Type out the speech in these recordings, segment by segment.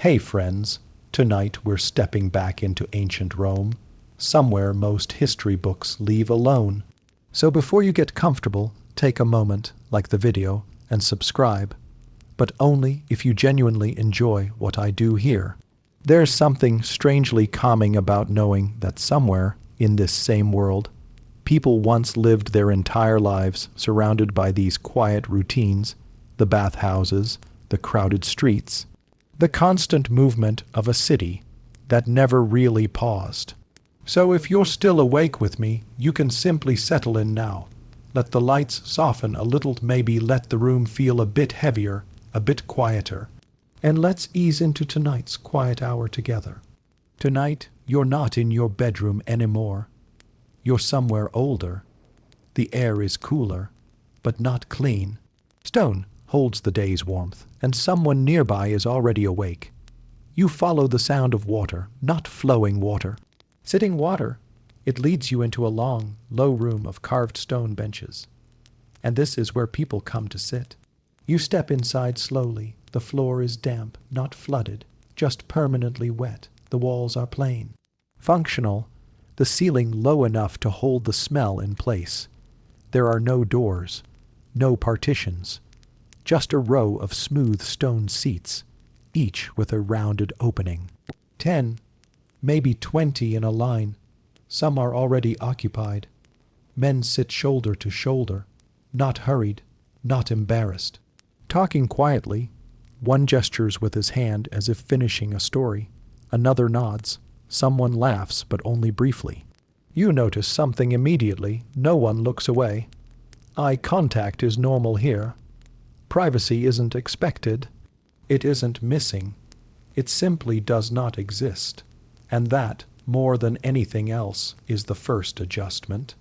Hey friends, tonight we're stepping back into ancient Rome, somewhere most history books leave alone. So before you get comfortable, take a moment, like the video, and subscribe. But only if you genuinely enjoy what I do here. There's something strangely calming about knowing that somewhere, in this same world, people once lived their entire lives surrounded by these quiet routines, the bathhouses, the crowded streets, the constant movement of a city that never really paused. So if you're still awake with me, you can simply settle in now. Let the lights soften a little, maybe let the room feel a bit heavier, a bit quieter. And let's ease into tonight's quiet hour together. Tonight, you're not in your bedroom anymore. You're somewhere older. The air is cooler, but not clean. Stone holds the day's warmth, and someone nearby is already awake. You follow the sound of water, not flowing water. Sitting water, it leads you into a long, low room of carved stone benches. And this is where people come to sit. You step inside slowly. The floor is damp, not flooded, just permanently wet. The walls are plain. Functional, the ceiling low enough to hold the smell in place. There are no doors, no partitions. Just a row of smooth stone seats, each with a rounded opening. 10, maybe 20 in a line. Some are already occupied. Men sit shoulder to shoulder, not hurried, not embarrassed. Talking quietly, one gestures with his hand as if finishing a story. Another nods. Someone laughs, but only briefly. You notice something immediately. No one looks away. Eye contact is normal here. Privacy isn't expected. It isn't missing. It simply does not exist. And that, more than anything else, is the first adjustment.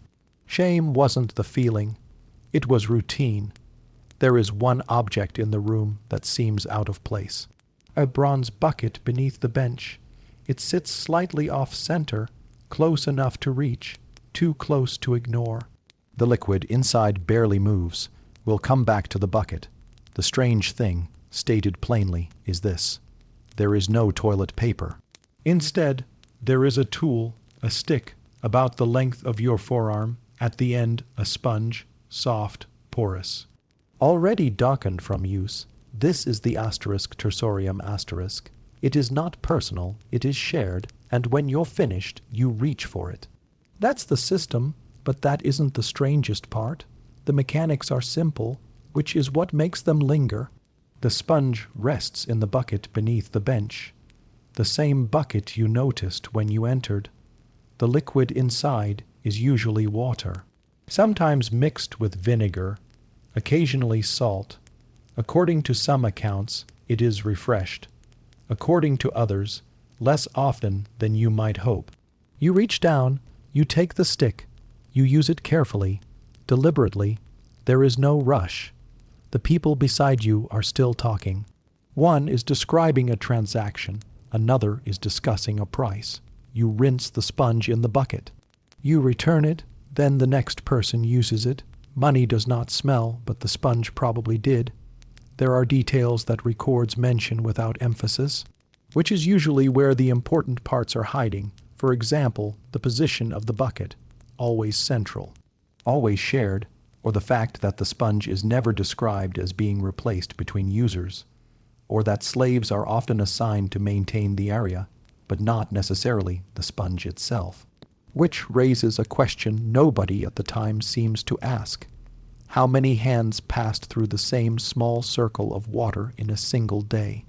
Shame wasn't the feeling. It was routine. There is one object in the room that seems out of place. A bronze bucket beneath the bench. It sits slightly off-center, close enough to reach, too close to ignore. The liquid inside barely moves. We'll come back to the bucket. The strange thing, stated plainly, is this. There is no toilet paper. Instead, there is a tool, a stick, about the length of your forearm, at the end a sponge, soft, porous. Already darkened from use, this is the Tersorium asterisk. It is not personal, it is shared, and when you're finished, you reach for it. That's the system, but that isn't the strangest part. The mechanics are simple, which is what makes them linger. The sponge rests in the bucket beneath the bench. The same bucket you noticed when you entered. The liquid inside is usually water, sometimes mixed with vinegar, occasionally salt. According to some accounts, it is refreshed. According to others, less often than you might hope. You reach down, you take the stick, you use it carefully, deliberately. There is no rush. The people beside you are still talking. One is describing a transaction, another is discussing a price. You rinse the sponge in the bucket. You return it, then the next person uses it. Money does not smell, but the sponge probably did. There are details that records mention without emphasis, which is usually where the important parts are hiding. For example, the position of the bucket, always central, always shared, or the fact that the sponge is never described as being replaced between users, or that slaves are often assigned to maintain the area, but not necessarily the sponge itself. Which raises a question nobody at the time seems to ask. How many hands passed through the same small circle of water in a single day?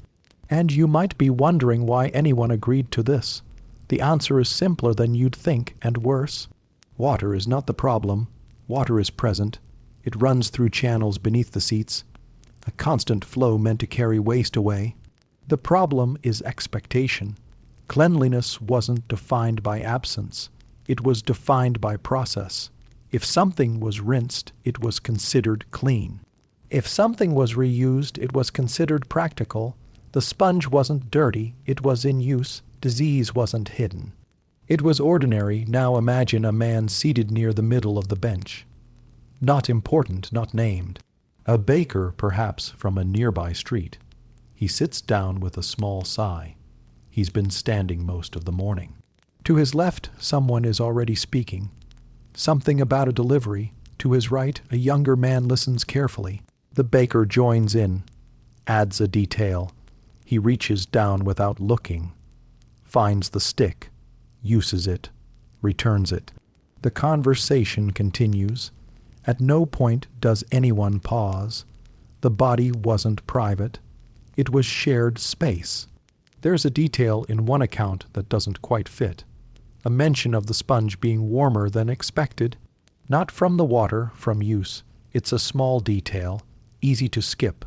And you might be wondering why anyone agreed to this. The answer is simpler than you'd think, and worse. Water is not the problem. Water is present. It runs through channels beneath the seats, a constant flow meant to carry waste away. The problem is expectation. Cleanliness wasn't defined by absence. It was defined by process. If something was rinsed, it was considered clean. If something was reused, it was considered practical. The sponge wasn't dirty, it was in use. Disease wasn't hidden. It was ordinary. Now imagine a man seated near the middle of the bench. Not important, not named. A baker, perhaps, from a nearby street. He sits down with a small sigh. He's been standing most of the morning. To his left, someone is already speaking. Something about a delivery. To his right, a younger man listens carefully. The baker joins in, adds a detail. He reaches down without looking, finds the stick, uses it, returns it. The conversation continues. At no point does anyone pause. The body wasn't private. It was shared space. There's a detail in one account that doesn't quite fit. A mention of the sponge being warmer than expected. Not from the water, from use. It's a small detail, easy to skip.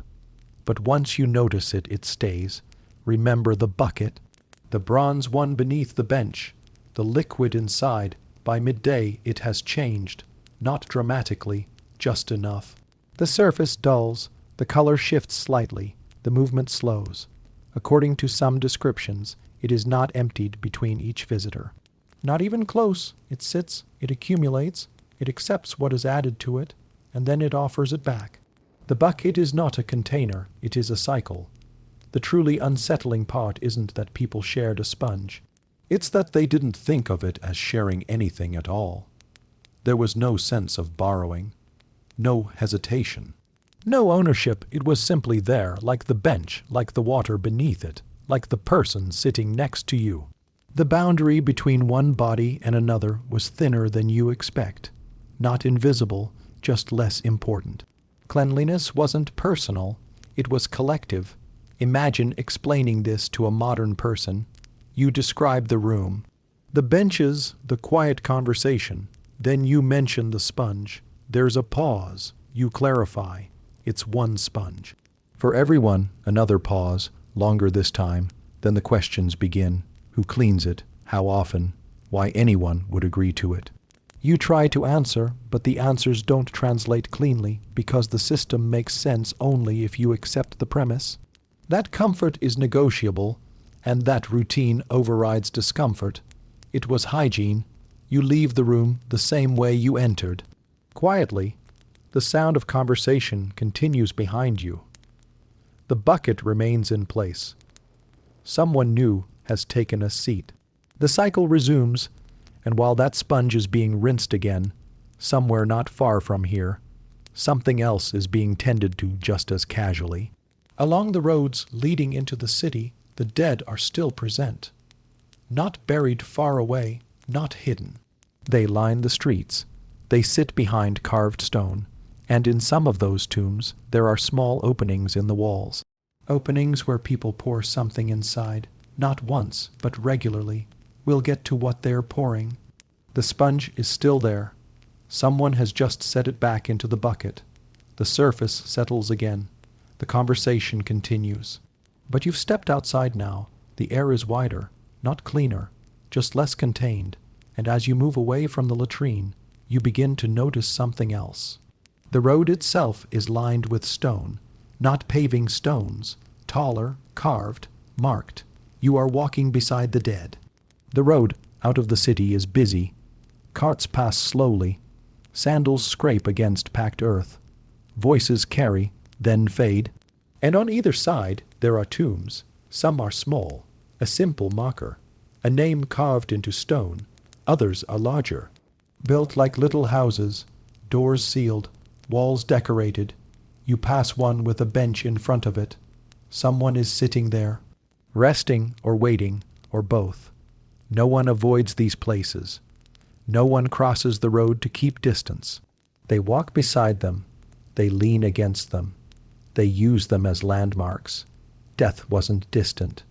But once you notice it, it stays. Remember the bucket, the bronze one beneath the bench, the liquid inside. By midday it has changed, not dramatically, just enough. The surface dulls, the color shifts slightly, the movement slows. According to some descriptions, it is not emptied between each visitor. Not even close. It sits, it accumulates, it accepts what is added to it, and then it offers it back. The bucket is not a container, it is a cycle. The truly unsettling part isn't that people shared a sponge. It's that they didn't think of it as sharing anything at all. There was no sense of borrowing, no hesitation, no ownership. It was simply there, like the bench, like the water beneath it, like the person sitting next to you. The boundary between one body and another was thinner than you expect. Not invisible, just less important. Cleanliness wasn't personal, it was collective. Imagine explaining this to a modern person. You describe the room, the benches, the quiet conversation. Then you mention the sponge. There's a pause. You clarify. It's one sponge. For everyone, another pause, longer this time. Then the questions begin. Who cleans it? How often? Why anyone would agree to it? You try to answer, but the answers don't translate cleanly because the system makes sense only if you accept the premise. That comfort is negotiable, and that routine overrides discomfort. It was hygiene. You leave the room the same way you entered. Quietly, the sound of conversation continues behind you. The bucket remains in place. Someone new has taken a seat. The cycle resumes, and while that sponge is being rinsed again, somewhere not far from here, something else is being tended to just as casually. Along the roads leading into the city, the dead are still present. Not buried far away, not hidden. They line the streets. They sit behind carved stone, and in some of those tombs there are small openings in the walls. Openings where people pour something inside, not once, but regularly. We'll get to what they're pouring. The sponge is still there. Someone has just set it back into the bucket. The surface settles again. The conversation continues. But you've stepped outside now. The air is wider, not cleaner, just less contained. And as you move away from the latrine, you begin to notice something else. The road itself is lined with stone, not paving stones, taller, carved, marked. You are walking beside the dead. The road out of the city is busy. Carts pass slowly. Sandals scrape against packed earth. Voices carry, then fade. And on either side there are tombs. Some are small, a simple marker, a name carved into stone. Others are larger, built like little houses, doors sealed, walls decorated. You pass one with a bench in front of it. Someone is sitting there, resting or waiting, or both. No one avoids these places. No one crosses the road to keep distance. They walk beside them. They lean against them. They use them as landmarks. Death wasn't distant.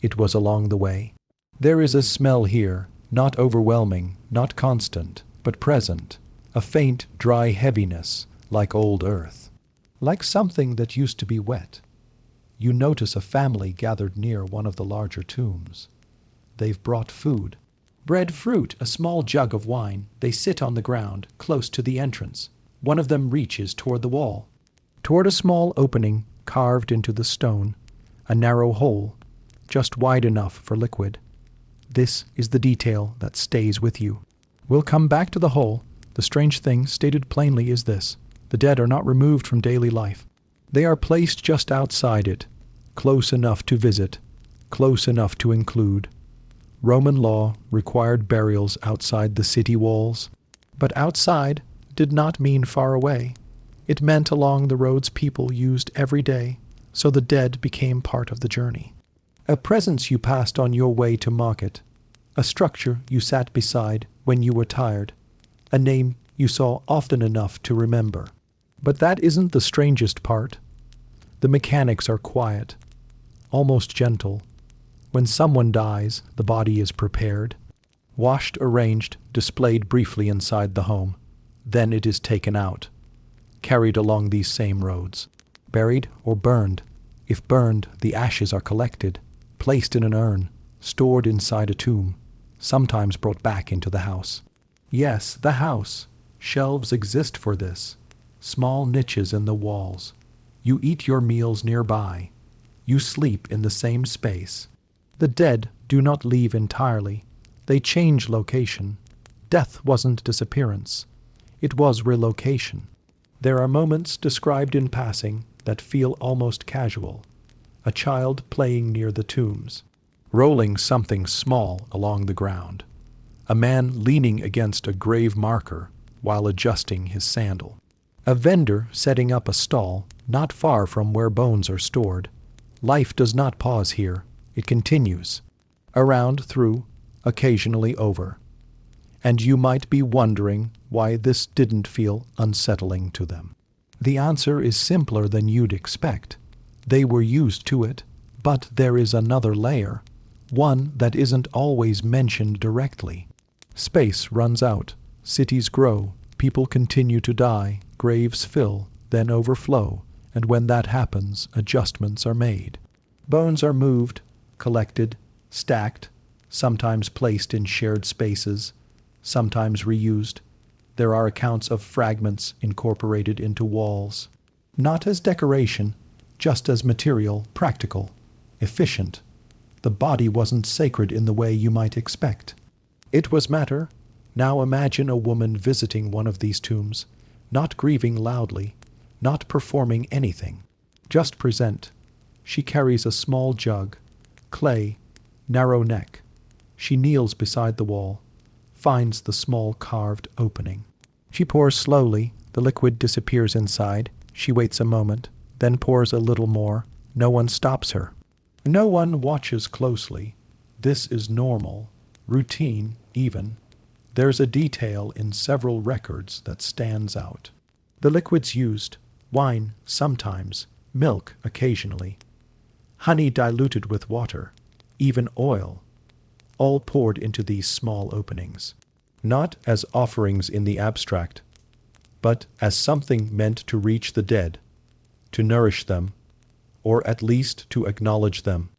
It was along the way. There is a smell here, not overwhelming, not constant, but present. A faint, dry heaviness, like old earth. Like something that used to be wet. You notice a family gathered near one of the larger tombs. They've brought food. Bread, fruit, a small jug of wine. They sit on the ground, close to the entrance. One of them reaches toward the wall. Toward a small opening carved into the stone. A narrow hole, just wide enough for liquid. This is the detail that stays with you. We'll come back to the hole. The strange thing, stated plainly, is this. The dead are not removed from daily life. They are placed just outside it, close enough to visit, close enough to include. Roman law required burials outside the city walls, but outside did not mean far away. It meant along the roads people used every day, so the dead became part of the journey. A presence you passed on your way to market, a structure you sat beside when you were tired, a name you saw often enough to remember. But that isn't the strangest part. The mechanics are quiet, almost gentle. When someone dies, the body is prepared, washed, arranged, displayed briefly inside the home. Then it is taken out, carried along these same roads, buried or burned. If burned, the ashes are collected, placed in an urn, stored inside a tomb, sometimes brought back into the house. Yes, the house. Shelves exist for this. Small niches in the walls. You eat your meals nearby. You sleep in the same space. The dead do not leave entirely. They change location. Death wasn't disappearance. It was relocation. There are moments described in passing that feel almost casual. A child playing near the tombs, rolling something small along the ground. A man leaning against a grave marker while adjusting his sandal. A vendor setting up a stall not far from where bones are stored. Life does not pause here. It continues. Around, through, occasionally over. And you might be wondering why this didn't feel unsettling to them. The answer is simpler than you'd expect. They were used to it, but there is another layer, one that isn't always mentioned directly. Space runs out, cities grow, people continue to die, graves fill, then overflow, and when that happens, adjustments are made. Bones are moved, collected, stacked, sometimes placed in shared spaces, sometimes reused. There are accounts of fragments incorporated into walls, not as decoration, just as material, practical, efficient. The body wasn't sacred in the way you might expect. It was matter. Now imagine a woman visiting one of these tombs, not grieving loudly, not performing anything, just present. She carries a small jug, clay, narrow neck. She kneels beside the wall, finds the small carved opening. She pours slowly, the liquid disappears inside. She waits a moment, then pours a little more. No one stops her. No one watches closely. This is normal, routine even. There's a detail in several records that stands out. The liquids used, wine sometimes, milk occasionally, honey diluted with water, even oil, all poured into these small openings, not as offerings in the abstract, but as something meant to reach the dead, to nourish them, or at least to acknowledge them.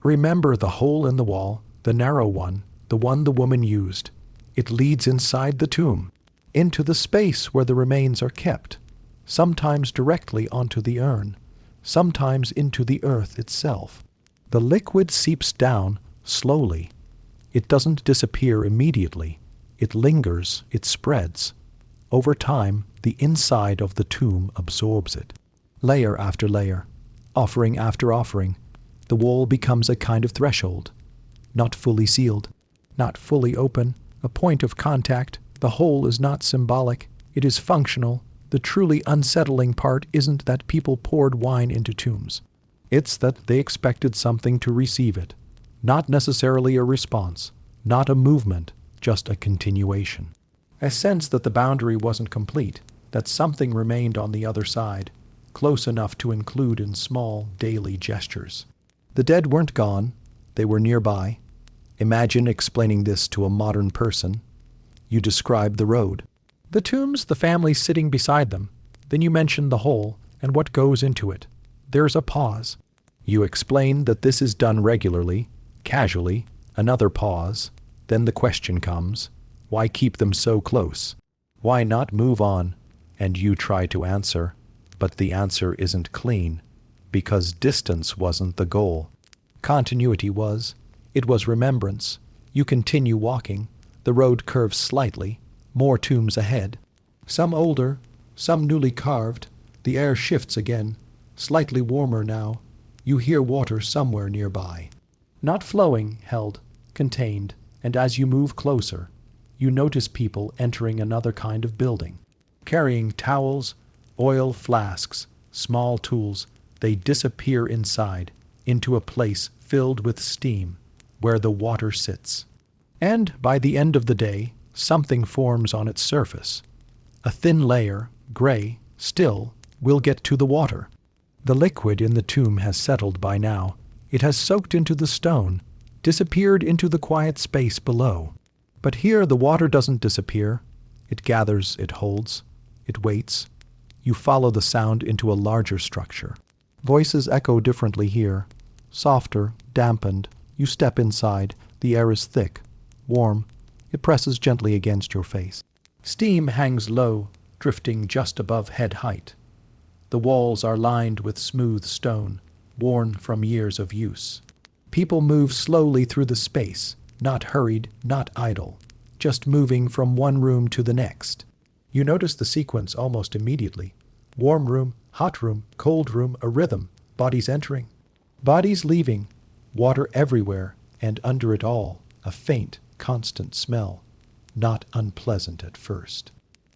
Remember the hole in the wall, the narrow one, the one the woman used. It leads inside the tomb, into the space where the remains are kept, sometimes directly onto the urn, sometimes into the earth itself. The liquid seeps down slowly. It doesn't disappear immediately. It lingers, it spreads. Over time, the inside of the tomb absorbs it. Layer after layer, offering after offering, the wall becomes a kind of threshold, not fully sealed, not fully open, a point of contact. The hole is not symbolic, it is functional. The truly unsettling part isn't that people poured wine into tombs. It's that they expected something to receive it. Not necessarily a response, not a movement, just a continuation. A sense that the boundary wasn't complete, that something remained on the other side, close enough to include in small daily gestures. The dead weren't gone, they were nearby. Imagine explaining this to a modern person. You describe the road. The tombs, the family sitting beside them. Then you mention the hole and what goes into it. There's a pause. You explain that this is done regularly, casually, another pause. Then the question comes, why keep them so close? Why not move on? And you try to answer, but the answer isn't clean, because distance wasn't the goal. Continuity was. It was remembrance. You continue walking. The road curves slightly. More tombs ahead. Some older, some newly carved. The air shifts again, slightly warmer now. You hear water somewhere nearby. Not flowing, held, contained, and as you move closer, you notice people entering another kind of building. Carrying towels, oil flasks, small tools, they disappear inside, into a place filled with steam, where the water sits. And by the end of the day, something forms on its surface. A thin layer, gray, still, will get to the water. The liquid in the tomb has settled by now. It has soaked into the stone, disappeared into the quiet space below. But here the water doesn't disappear. It gathers, it holds, it waits. You follow the sound into a larger structure. Voices echo differently here. Softer, dampened. You step inside. The air is thick, warm. It presses gently against your face. Steam hangs low, drifting just above head height. The walls are lined with smooth stone, worn from years of use. People move slowly through the space, not hurried, not idle, just moving from one room to the next. You notice the sequence almost immediately. Warm room, hot room, cold room, a rhythm, bodies entering, bodies leaving, water everywhere, and under it all, a faint, constant smell. Not unpleasant at first.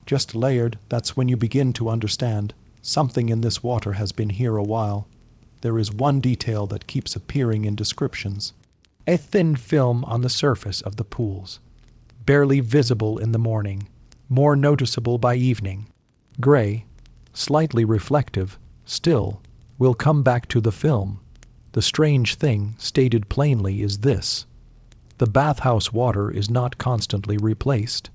Just layered, that's when you begin to understand. Something in this water has been here a while. There is one detail that keeps appearing in descriptions. A thin film on the surface of the pools. Barely visible in the morning, more noticeable by evening. Gray, slightly reflective, still, will come back to the film. The strange thing, stated plainly, is this. The bathhouse water is not constantly replaced.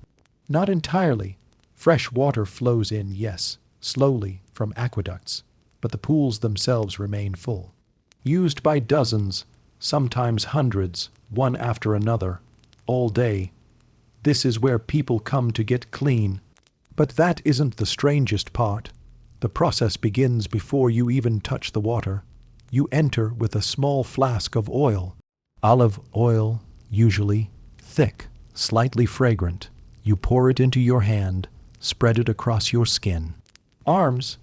Not entirely. Fresh water flows in, yes, slowly, from aqueducts, but the pools themselves remain full. Used by dozens, sometimes hundreds, one after another, all day. This is where people come to get clean. But that isn't the strangest part. The process begins before you even touch the water. You enter with a small flask of oil. Olive oil, usually, thick, slightly fragrant. You pour it into your hand, spread it across your skin. Arms,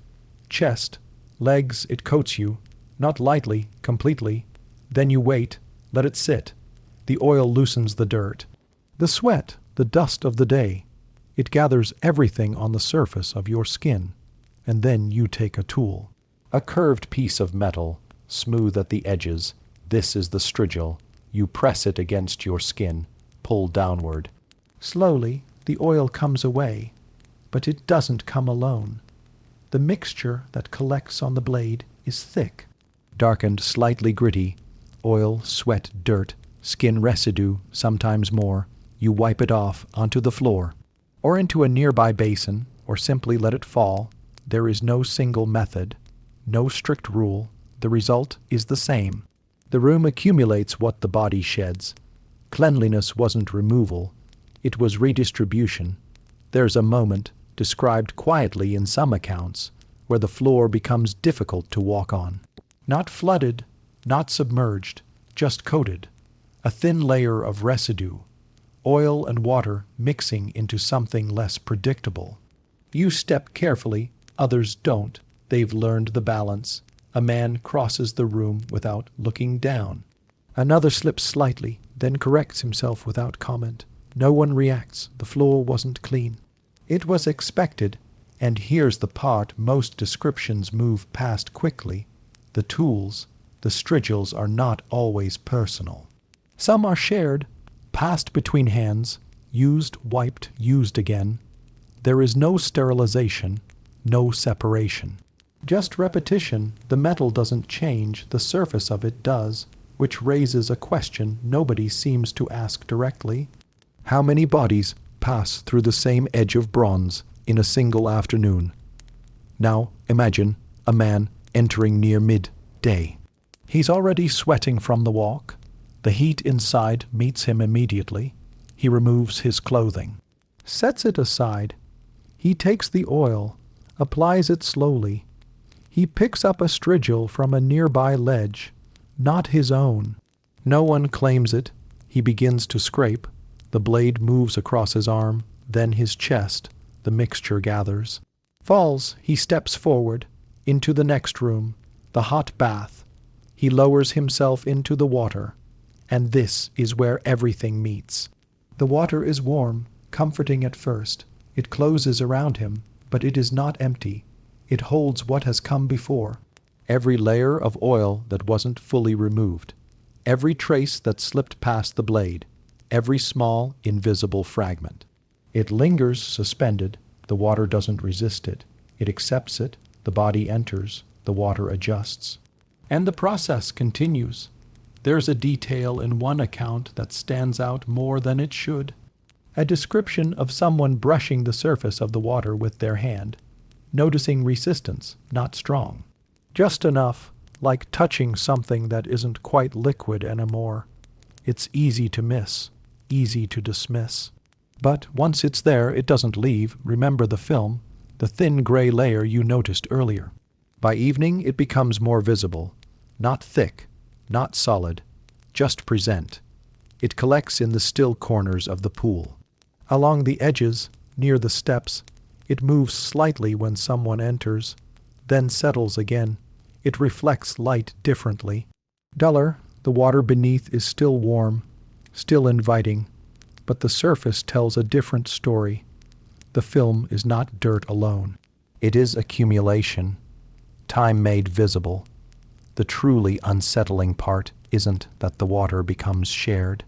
chest, legs, it coats you, not lightly, completely. Then you wait, let it sit. The oil loosens the dirt. The sweat, the dust of the day. It gathers everything on the surface of your skin. And then you take a tool. A curved piece of metal, smooth at the edges. This is the strigil. You press it against your skin, pull downward. Slowly, the oil comes away, but it doesn't come alone. The mixture that collects on the blade is thick, darkened, slightly gritty. Oil, sweat, dirt, skin residue, sometimes more. You wipe it off onto the floor, or into a nearby basin, or simply let it fall. There is no single method, no strict rule. The result is the same. The room accumulates what the body sheds. Cleanliness wasn't removal. It was redistribution. There's a moment, described quietly in some accounts, where the floor becomes difficult to walk on. Not flooded, not submerged, just coated. A thin layer of residue. Oil and water mixing into something less predictable. You step carefully, others don't. They've learned the balance. A man crosses the room without looking down. Another slips slightly, then corrects himself without comment. No one reacts. The floor wasn't clean. It was expected, and here's the part most descriptions move past quickly. The tools, the strigils, are not always personal. Some are shared, passed between hands, used, wiped, used again. There is no sterilization, no separation. Just repetition. The metal doesn't change, the surface of it does, which raises a question nobody seems to ask directly. How many bodies pass through the same edge of bronze in a single afternoon? Now imagine a man entering near midday. He's already sweating from the walk. The heat inside meets him immediately. He removes his clothing, sets it aside. He takes the oil, applies it slowly. He picks up a strigil from a nearby ledge, not his own. No one claims it. He begins to scrape. The blade moves across his arm, then his chest. The mixture gathers. Falls, he steps forward, into the next room, the hot bath. He lowers himself into the water, and this is where everything meets. The water is warm, comforting at first. It closes around him, but it is not empty. It holds what has come before. Every layer of oil that wasn't fully removed. Every trace that slipped past the blade. Every small, invisible fragment. It lingers suspended. The water doesn't resist it. It accepts it. The body enters. The water adjusts. And the process continues. There's a detail in one account that stands out more than it should. A description of someone brushing the surface of the water with their hand, noticing resistance, not strong. Just enough, like touching something that isn't quite liquid anymore. It's easy to miss, easy to dismiss. But once it's there, it doesn't leave. Remember the film, the thin gray layer you noticed earlier. By evening, it becomes more visible. Not thick, not solid, just present. It collects in the still corners of the pool. Along the edges, near the steps, it moves slightly when someone enters, then settles again. It reflects light differently. Duller, the water beneath is still warm, still inviting, but the surface tells a different story. The film is not dirt alone. It is accumulation, time made visible. The truly unsettling part isn't that the water becomes shared.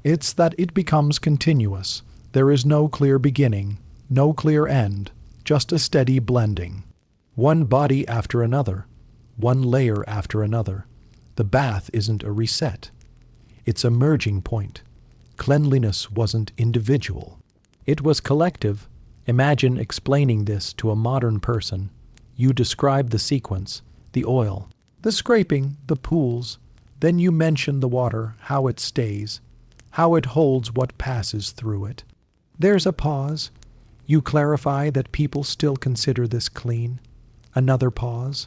It's that it becomes continuous. There is no clear beginning, no clear end, just a steady blending. One body after another, one layer after another. The bath isn't a reset. It's a merging point. Cleanliness wasn't individual. It was collective. Imagine explaining this to a modern person. You describe the sequence, the oil, the scraping, the pools. Then you mention the water, how it stays, how it holds what passes through it. There's a pause. You clarify that people still consider this clean. Another pause.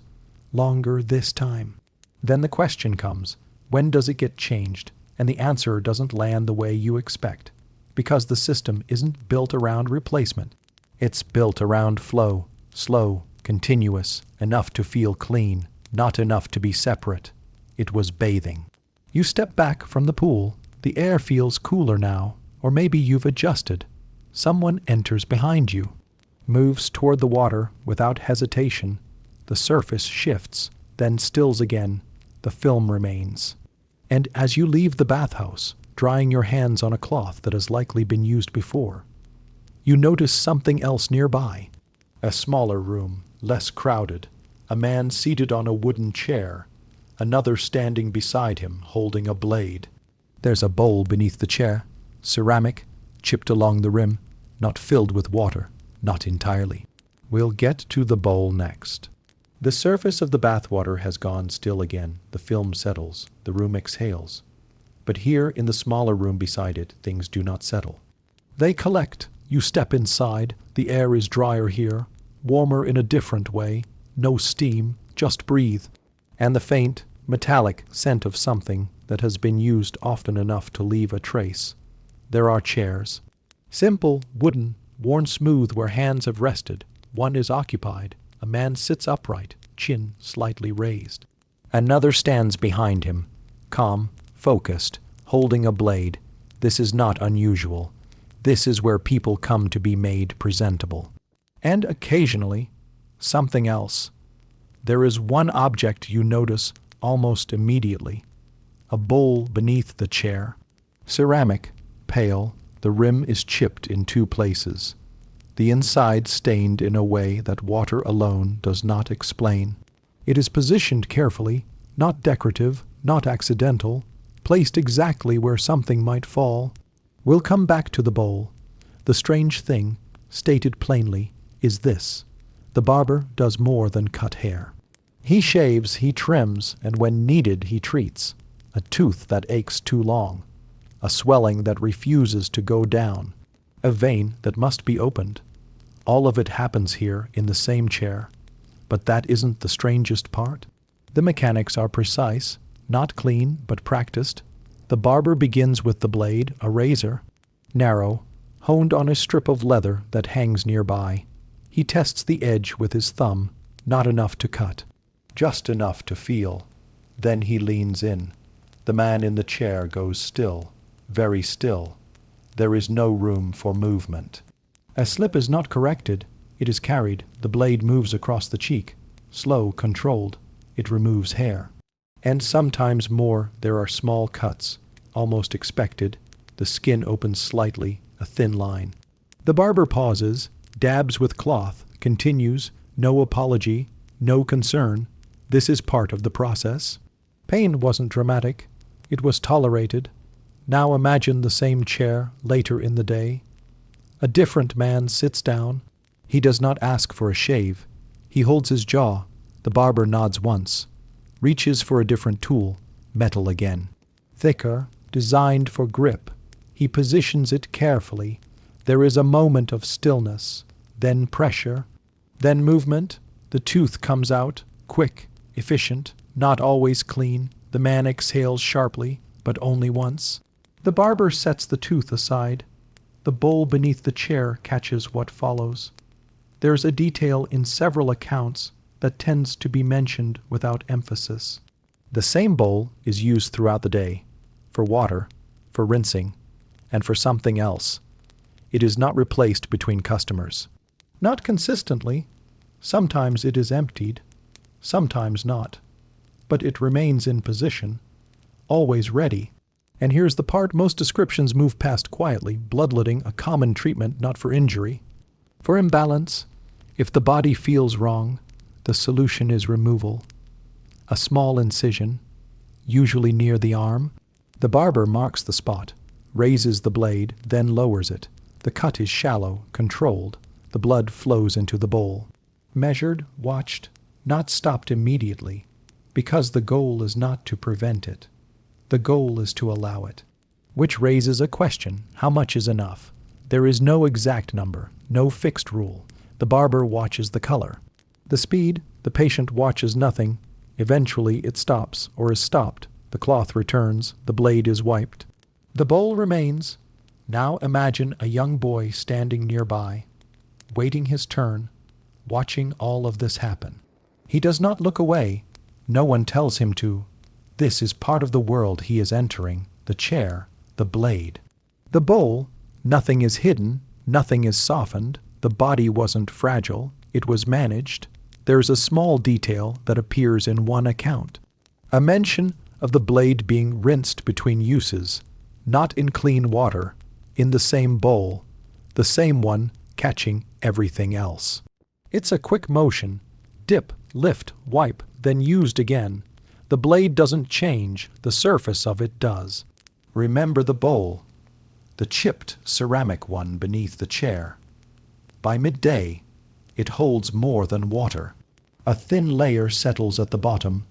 Longer this time. Then the question comes, when does it get changed? And the answer doesn't land the way you expect, because the system isn't built around replacement. It's built around flow, slow, continuous, enough to feel clean, not enough to be separate. It was bathing. You step back from the pool. The air feels cooler now, or maybe you've adjusted. Someone enters behind you, moves toward the water without hesitation. The surface shifts, then stills again. The film remains. And as you leave the bathhouse, drying your hands on a cloth that has likely been used before, you notice something else nearby. A smaller room, less crowded. A man seated on a wooden chair. Another standing beside him, holding a blade. There's a bowl beneath the chair, ceramic, chipped along the rim, not filled with water, not entirely. We'll get to the bowl next. The surface of the bathwater has gone still again. The film settles. The room exhales. But here in the smaller room beside it, things do not settle. They collect. You step inside. The air is drier here, warmer in a different way. No steam, just breathe. And the faint, metallic scent of something that has been used often enough to leave a trace. There are chairs. Simple, wooden, worn smooth where hands have rested. One is occupied. A man sits upright, chin slightly raised. Another stands behind him, calm, focused, holding a blade. This is not unusual. This is where people come to be made presentable. And occasionally, something else. There is one object you notice almost immediately. A bowl beneath the chair. Ceramic, pale, the rim is chipped in two places. The inside stained in a way that water alone does not explain. It is positioned carefully, not decorative, not accidental, placed exactly where something might fall. We'll come back to the bowl. The strange thing, stated plainly, is this. The barber does more than cut hair. He shaves, he trims, and when needed he treats. A tooth that aches too long. A swelling that refuses to go down. A vein that must be opened. All of it happens here in the same chair. But that isn't the strangest part. The mechanics are precise, not clean, but practiced. The barber begins with the blade, a razor, narrow, honed on a strip of leather that hangs nearby. He tests the edge with his thumb, not enough to cut, just enough to feel. Then he leans in. The man in the chair goes still, very still. There is no room for movement. A slip is not corrected. It is carried. The blade moves across the cheek. Slow, controlled. It removes hair. And sometimes more, there are small cuts, almost expected. The skin opens slightly, a thin line. The barber pauses, dabs with cloth, continues, no apology, no concern. This is part of the process. Pain wasn't dramatic. It was tolerated. Now imagine the same chair later in the day. A different man sits down. He does not ask for a shave. He holds his jaw. The barber nods once. Reaches for a different tool, metal again. Thicker, designed for grip. He positions it carefully. There is a moment of stillness, then pressure, then movement. The tooth comes out, quick, efficient, not always clean. The man exhales sharply, but only once. The barber sets the tooth aside. The bowl beneath the chair catches what follows. There's a detail in several accounts that tends to be mentioned without emphasis. The same bowl is used throughout the day, for water, for rinsing, and for something else. It is not replaced between customers. Not consistently. Sometimes it is emptied, sometimes not. But it remains in position, always ready. And here's the part most descriptions move past quietly, bloodletting, a common treatment not for injury. For imbalance, if the body feels wrong, the solution is removal. A small incision, usually near the arm. The barber marks the spot, raises the blade, then lowers it. The cut is shallow, controlled. The blood flows into the bowl. Measured, watched, not stopped immediately, because the goal is not to prevent it. The goal is to allow it. Which raises a question: how much is enough? There is no exact number, no fixed rule. The barber watches the color. The speed, the patient watches nothing. Eventually it stops, or is stopped. The cloth returns, the blade is wiped. The bowl remains. Now imagine a young boy standing nearby, waiting his turn, watching all of this happen. He does not look away. No one tells him to. This is part of the world he is entering, the chair, the blade. The bowl, nothing is hidden, nothing is softened. The body wasn't fragile, it was managed. There's a small detail that appears in one account. A mention of the blade being rinsed between uses, not in clean water, in the same bowl, the same one catching everything else. It's a quick motion. Dip, lift, wipe, then used again. The blade doesn't change, the surface of it does. Remember the bowl, the chipped ceramic one beneath the chair. By midday, it holds more than water. A thin layer settles at the bottom,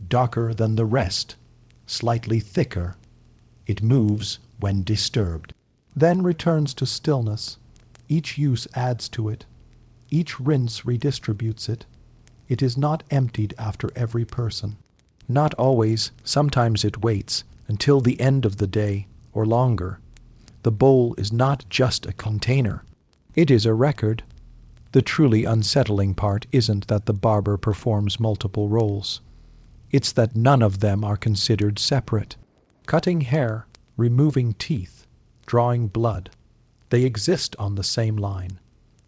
darker than the rest, slightly thicker. It moves when disturbed, then returns to stillness. Each use adds to it. Each rinse redistributes it. It is not emptied after every person. Not always. Sometimes it waits until the end of the day or longer. The bowl is not just a container. It is a record. The truly unsettling part isn't that the barber performs multiple roles. It's that none of them are considered separate. Cutting hair, removing teeth, drawing blood. They exist on the same line.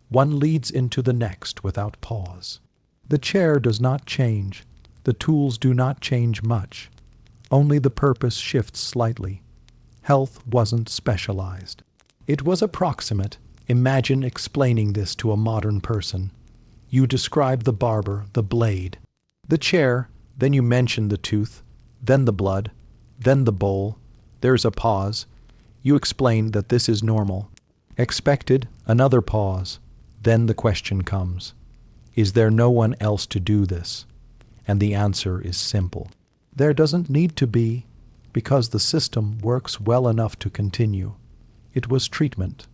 One leads into the next without pause. The chair does not change. The tools do not change much. Only the purpose shifts slightly. Health wasn't specialized. It was approximate. Imagine explaining this to a modern person. You describe the barber, the blade, the chair, then you mention the tooth, then the blood, then the bowl. There's a pause. You explain that this is normal. Expected, another pause. Then the question comes. Is there no one else to do this? And the answer is simple. There doesn't need to be, because the system works well enough to continue. It was treatment.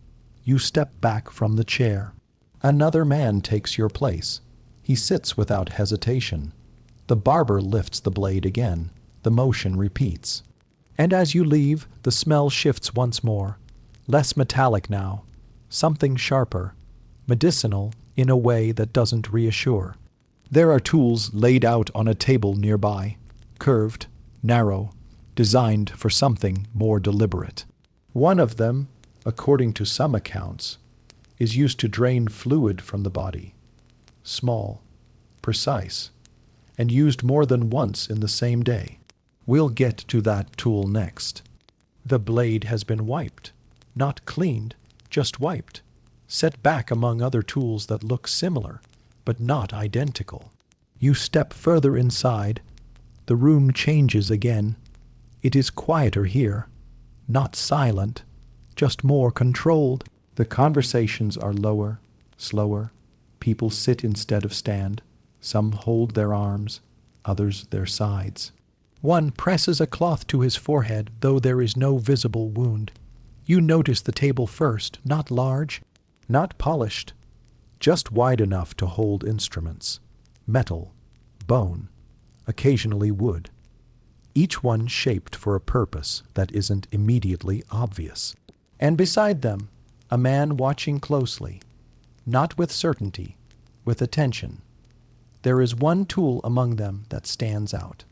You step back from the chair. Another man takes your place. He sits without hesitation. The barber lifts the blade again. The motion repeats. And as you leave, the smell shifts once more. Less metallic now. Something sharper. Medicinal in a way that doesn't reassure. There are tools laid out on a table nearby. curved, narrow, designed for something more deliberate. One of them, according to some accounts, is used to drain fluid from the body. Small, precise, and used more than once in the same day. We'll get to that tool next. The blade has been wiped, not cleaned, just wiped, set back among other tools that look similar, but not identical. You step further inside. The room changes again. It is quieter here, not silent, just more controlled. The conversations are lower, slower. People sit instead of stand. Some hold their arms, others their sides. One presses a cloth to his forehead, though there is no visible wound. You notice the table first, not large, not polished, just wide enough to hold instruments. Metal, bone, occasionally wood. Each one shaped for a purpose that isn't immediately obvious. And beside them, a man watching closely, not with certainty, with attention. There is one tool among them that stands out.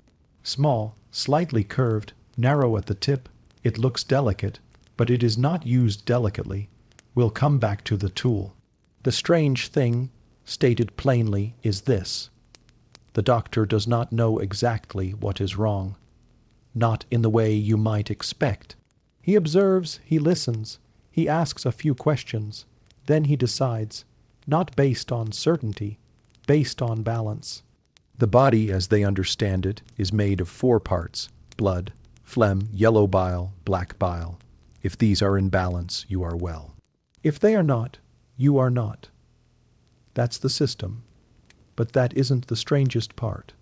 Small, slightly curved, narrow at the tip, it looks delicate, but it is not used delicately. We'll come back to the tool. The strange thing, stated plainly, is this. The doctor does not know exactly what is wrong. Not in the way you might expect. He observes, he listens, he asks a few questions, then he decides, not based on certainty, based on balance. The body, as they understand it, is made of 4 parts: blood, phlegm, yellow bile, black bile. If these are in balance, you are well. If they are not, you are not. That's the system. But that isn't the strangest part.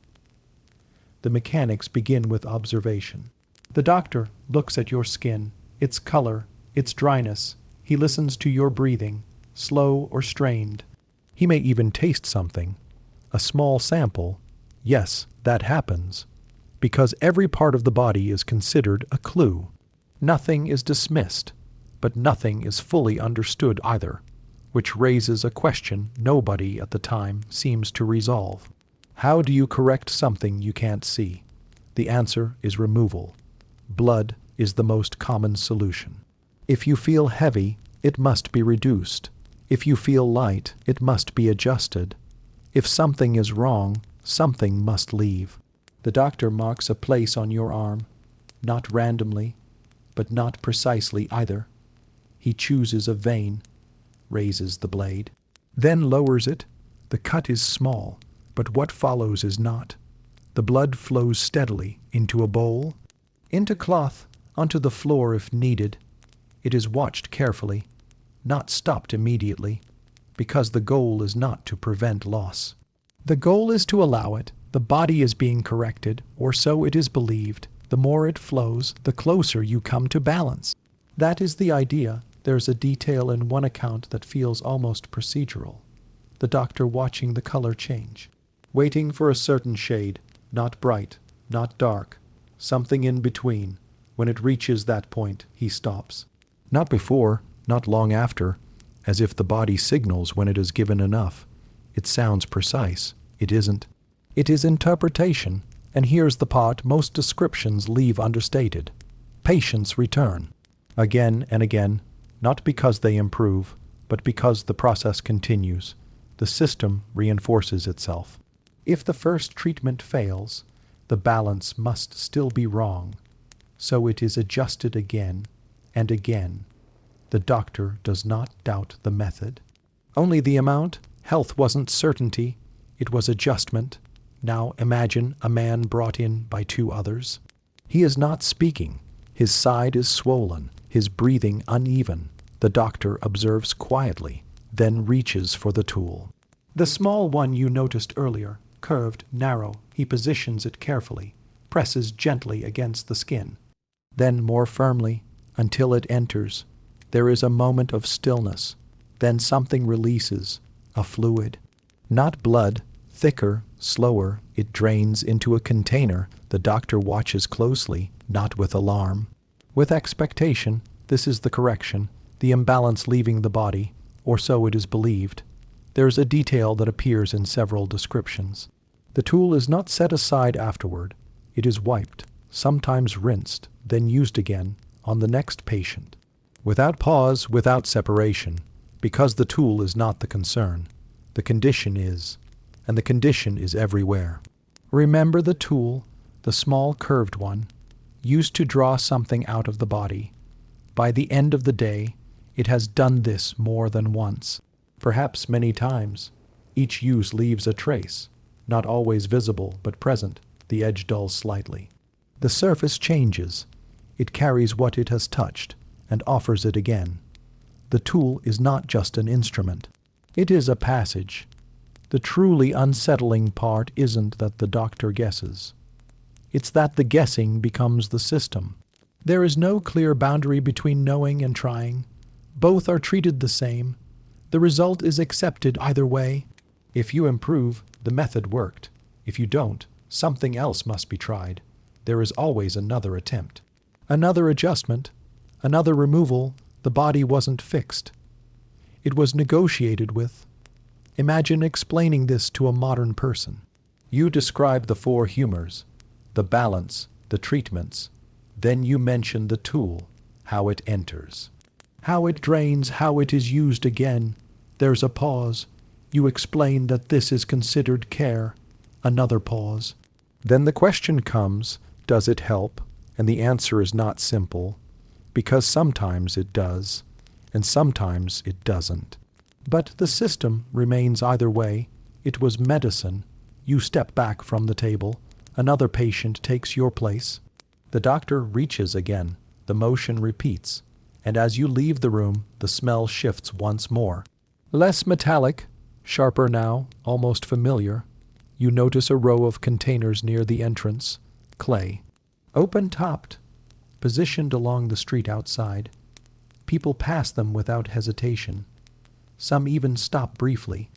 The mechanics begin with observation. The doctor looks at your skin, its color, its dryness. He listens to your breathing, slow or strained. He may even taste something. A small sample. Yes, that happens. Because every part of the body is considered a clue. Nothing is dismissed, but nothing is fully understood either, which raises a question nobody at the time seems to resolve. How do you correct something you can't see? The answer is removal. Blood is the most common solution. If you feel heavy, it must be reduced. If you feel light, it must be adjusted. If something is wrong, something must leave. The doctor marks a place on your arm, not randomly, but not precisely either. He chooses a vein, raises the blade, then lowers it. The cut is small, but what follows is not. The blood flows steadily into a bowl, into cloth, onto the floor if needed. It is watched carefully, not stopped immediately, because the goal is not to prevent loss. The goal is to allow it. The body is being corrected, or so it is believed. The more it flows, the closer you come to balance. That is the idea. There's a detail in one account that feels almost procedural. The doctor watching the color change, waiting for a certain shade, not bright, not dark, something in between. When it reaches that point, he stops. Not before, not long after, as if the body signals when it is given enough. It sounds precise. It isn't. It is interpretation, and here's the part most descriptions leave understated. Patients return. Again and again, not because they improve, but because the process continues. The system reinforces itself. If the first treatment fails, the balance must still be wrong. So it is adjusted again and again. The doctor does not doubt the method. Only the amount? Health wasn't certainty. It was adjustment. Now imagine a man brought in by 2 others. He is not speaking. His side is swollen, his breathing uneven. The doctor observes quietly, then reaches for the tool. The small one you noticed earlier, curved, narrow, he positions it carefully, presses gently against the skin. Then more firmly, until it enters. There is a moment of stillness. Then something releases, a fluid. Not blood, thicker, slower, it drains into a container. The doctor watches closely, not with alarm. With expectation. This is the correction, the imbalance leaving the body, or so it is believed. There is a detail that appears in several descriptions. The tool is not set aside afterward. It is wiped, sometimes rinsed, then used again on the next patient. Without pause, without separation, because the tool is not the concern. The condition is, and the condition is everywhere. Remember the tool, the small curved one, used to draw something out of the body. By the end of the day, it has done this more than once, perhaps many times. Each use leaves a trace, not always visible but present. The edge dulls slightly. The surface changes. It carries what it has touched and offers it again. The tool is not just an instrument. It is a passage. The truly unsettling part isn't that the doctor guesses. It's that the guessing becomes the system. There is no clear boundary between knowing and trying. Both are treated the same. The result is accepted either way. If you improve, the method worked. If you don't, something else must be tried. There is always another attempt. Another adjustment. Another removal. The body wasn't fixed. It was negotiated with. Imagine explaining this to a modern person. You describe the four humors, the balance, the treatments. Then you mention the tool, how it enters, how it drains, how it is used again. There's a pause. You explain that this is considered care. Another pause. Then the question comes, does it help? And the answer is not simple, because sometimes it does, and sometimes it doesn't. But the system remains either way. It was medicine. You step back from the table. Another patient takes your place. The doctor reaches again. The motion repeats. And as you leave the room, the smell shifts once more. Less metallic, sharper now, almost familiar. You notice a row of containers near the entrance. Clay. Open-topped. Positioned along the street outside. People pass them without hesitation. Some even stop briefly.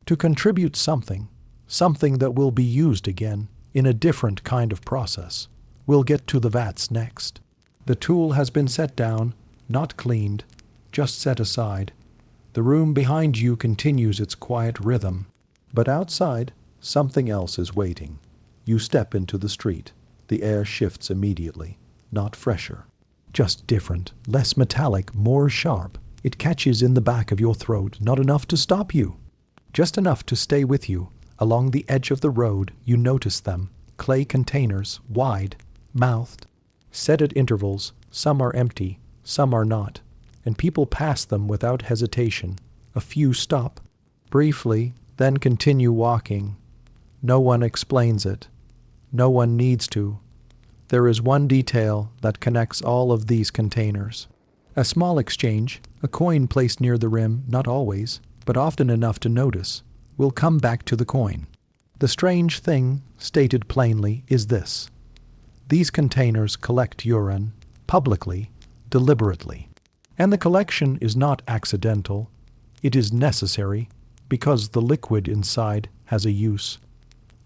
To contribute something that will be used again in a different kind of process. We'll get to the vats next. The tool has been set down, not cleaned, just set aside. The room behind you continues its quiet rhythm. But outside, something else is waiting. You step into the street. The air shifts immediately, not fresher. Just different, less metallic, more sharp. It catches in the back of your throat, not enough to stop you. Just enough to stay with you. Along the edge of the road, you notice them. Clay containers, wide, mouthed, set at intervals. Some are empty, some are not. And people pass them without hesitation. A few stop, briefly, then continue walking. No one explains it. No one needs to. There is one detail that connects all of these containers. A small exchange, a coin placed near the rim, not always, but often enough to notice. We'll come back to the coin. The strange thing, stated plainly, is this. These containers collect urine, publicly, deliberately. And the collection is not accidental. It is necessary, because the liquid inside has a use.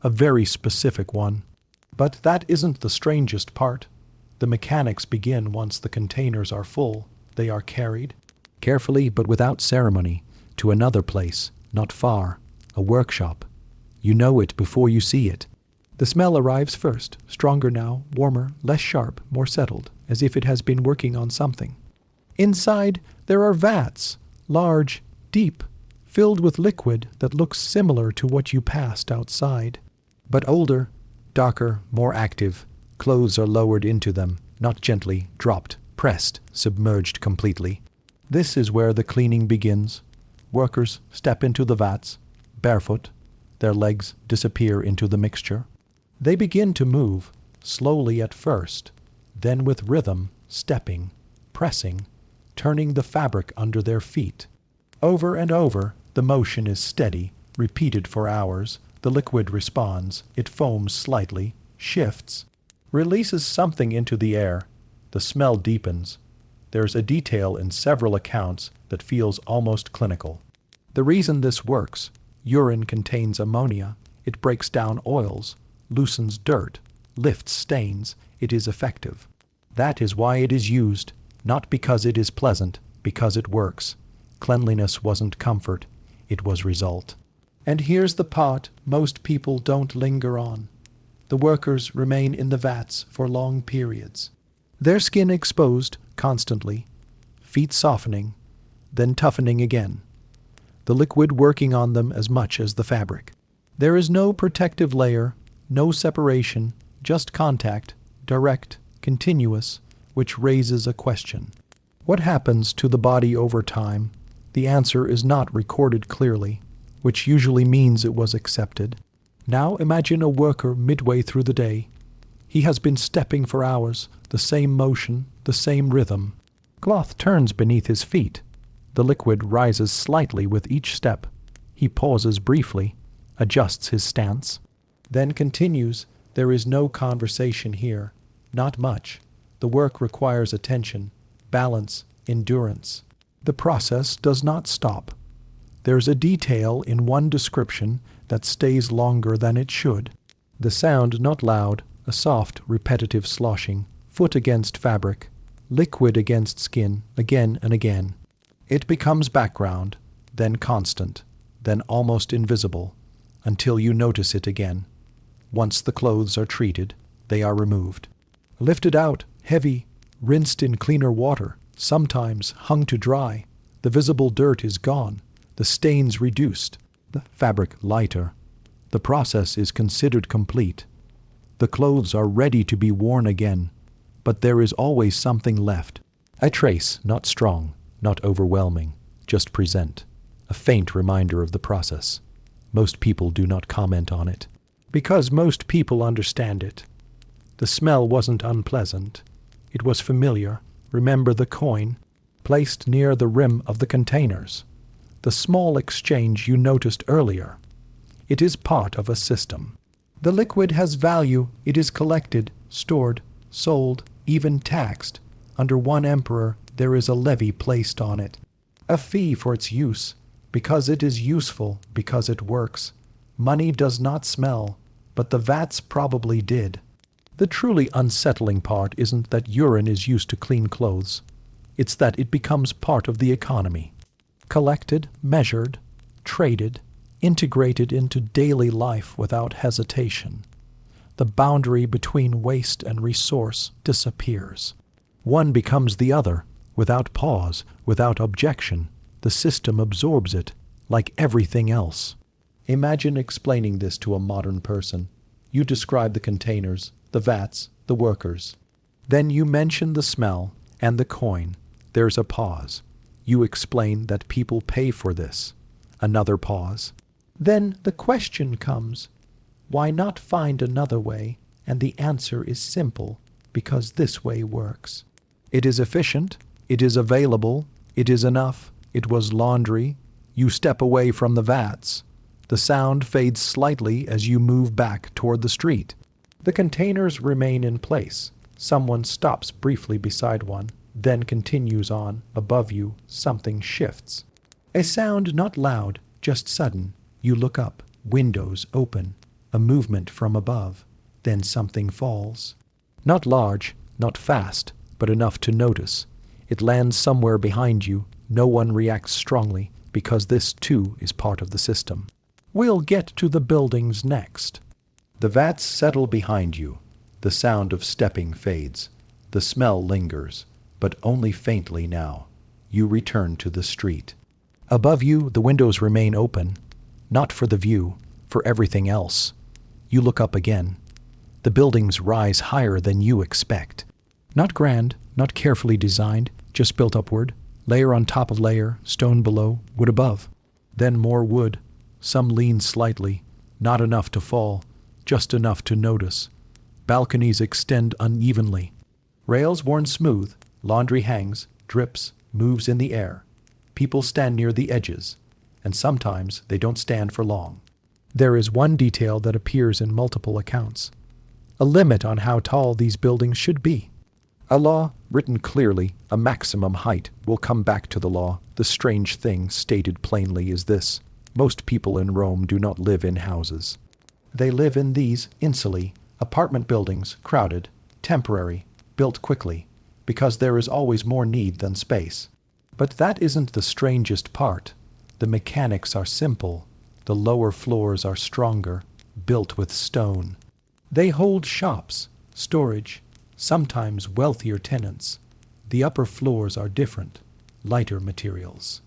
A very specific one. But that isn't the strangest part. The mechanics begin once the containers are full. They are carried, carefully but without ceremony, to another place, not far, a workshop. You know it before you see it. The smell arrives first, stronger now, warmer, less sharp, more settled, as if it has been working on something. Inside, there are vats, large, deep, filled with liquid that looks similar to what you passed outside. But older, darker, more active. Clothes are lowered into them, not gently, dropped, pressed, submerged completely. This is where the cleaning begins. Workers step into the vats, barefoot. Their legs disappear into the mixture. They begin to move, slowly at first, then with rhythm, stepping, pressing, turning the fabric under their feet. Over and over, the motion is steady, repeated for hours. The liquid responds. It foams slightly, shifts, releases something into the air. The smell deepens. There's a detail in several accounts that feels almost clinical. The reason this works, urine contains ammonia. It breaks down oils, loosens dirt, lifts stains. It is effective. That is why it is used, not because it is pleasant, because it works. Cleanliness wasn't comfort, it was result. And here's the part most people don't linger on. The workers remain in the vats for long periods. Their skin exposed constantly, feet softening, then toughening again. The liquid working on them as much as the fabric. There is no protective layer, no separation, just contact, direct, continuous, which raises a question. What happens to the body over time? The answer is not recorded clearly, which usually means it was accepted. Now imagine a worker midway through the day. He has been stepping for hours, the same motion, the same rhythm. Cloth turns beneath his feet. The liquid rises slightly with each step. He pauses briefly, adjusts his stance, then continues. There is no conversation here, not much. The work requires attention, balance, endurance. The process does not stop. There's a detail in one description that stays longer than it should. The sound not loud, a soft, repetitive sloshing, foot against fabric, liquid against skin, again and again. It becomes background, then constant, then almost invisible, until you notice it again. Once the clothes are treated, they are removed. Lifted out, heavy, rinsed in cleaner water, sometimes hung to dry. The visible dirt is gone, the stains reduced, the fabric lighter. The process is considered complete. The clothes are ready to be worn again, but there is always something left. A trace, not strong, not overwhelming, just present. A faint reminder of the process. Most people do not comment on it, because most people understand it. The smell wasn't unpleasant. It was familiar. Remember the coin, placed near the rim of the containers. The small exchange you noticed earlier. It is part of a system. The liquid has value. It is collected, stored, sold, even taxed. Under one emperor, there is a levy placed on it. A fee for its use, because it is useful, because it works. Money does not smell, but the vats probably did. The truly unsettling part isn't that urine is used to clean clothes. It's that it becomes part of the economy. Collected, measured, traded, integrated into daily life without hesitation. The boundary between waste and resource disappears. One becomes the other, without pause, without objection. The system absorbs it, like everything else. Imagine explaining this to a modern person. You describe the containers, the vats, the workers. Then you mention the smell and the coin. There's a pause. You explain that people pay for this. Another pause. Then the question comes, why not find another way? And the answer is simple, because this way works. It is efficient, it is available, it is enough, it was laundry. You step away from the vats. The sound fades slightly as you move back toward the street. The containers remain in place. Someone stops briefly beside one, then continues on. Above you, something shifts. A sound not loud, just sudden. You look up, windows open, a movement from above. Then something falls. Not large, not fast, but enough to notice. It lands somewhere behind you. No one reacts strongly, because this too is part of the system. We'll get to the buildings next. The vats settle behind you. The sound of stepping fades. The smell lingers, but only faintly now. You return to the street. Above you, the windows remain open. Not for the view, for everything else. You look up again. The buildings rise higher than you expect. Not grand, not carefully designed, just built upward. Layer on top of layer, stone below, wood above. Then more wood. Some lean slightly, not enough to fall, just enough to notice. Balconies extend unevenly. Rails worn smooth, laundry hangs, drips, moves in the air. People stand near the edges, and sometimes they don't stand for long. There is one detail that appears in multiple accounts. A limit on how tall these buildings should be. A law, written clearly, a maximum height. Will come back to the law. The strange thing stated plainly is this. Most people in Rome do not live in houses. They live in these Insulae, apartment buildings, crowded, temporary, built quickly, because there is always more need than space. But that isn't the strangest part. The mechanics are simple. The lower floors are stronger, built with stone. They hold shops, storage, sometimes wealthier tenants. The upper floors are different, lighter materials.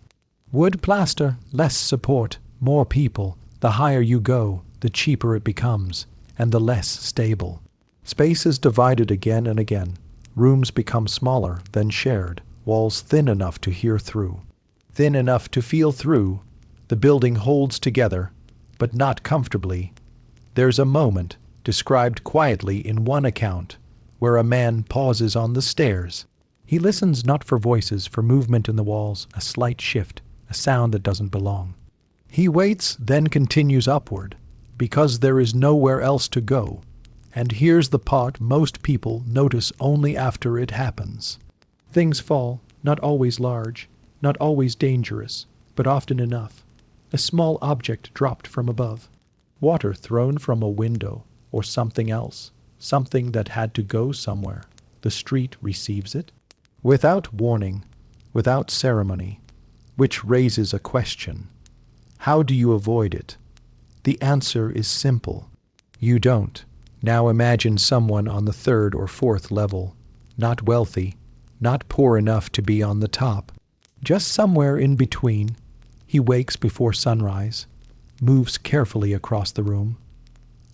Wood plaster, less support, more people. The higher you go, the cheaper it becomes, and the less stable. Space is divided again and again. Rooms become smaller, then shared, walls thin enough to hear through, thin enough to feel through. The building holds together, but not comfortably. There's a moment, described quietly in one account, where a man pauses on the stairs. He listens not for voices, for movement in the walls, a slight shift, a sound that doesn't belong. He waits, then continues upward, because there is nowhere else to go. And here's the part most people notice only after it happens. Things fall, not always large, not always dangerous, but often enough. A small object dropped from above, water thrown from a window, or something else, something that had to go somewhere. The street receives it, without warning, without ceremony, which raises a question. How do you avoid it? The answer is simple. You don't. Now imagine someone on the third or fourth level, not wealthy, not poor enough to be on the top, just somewhere in between. He wakes before sunrise, moves carefully across the room.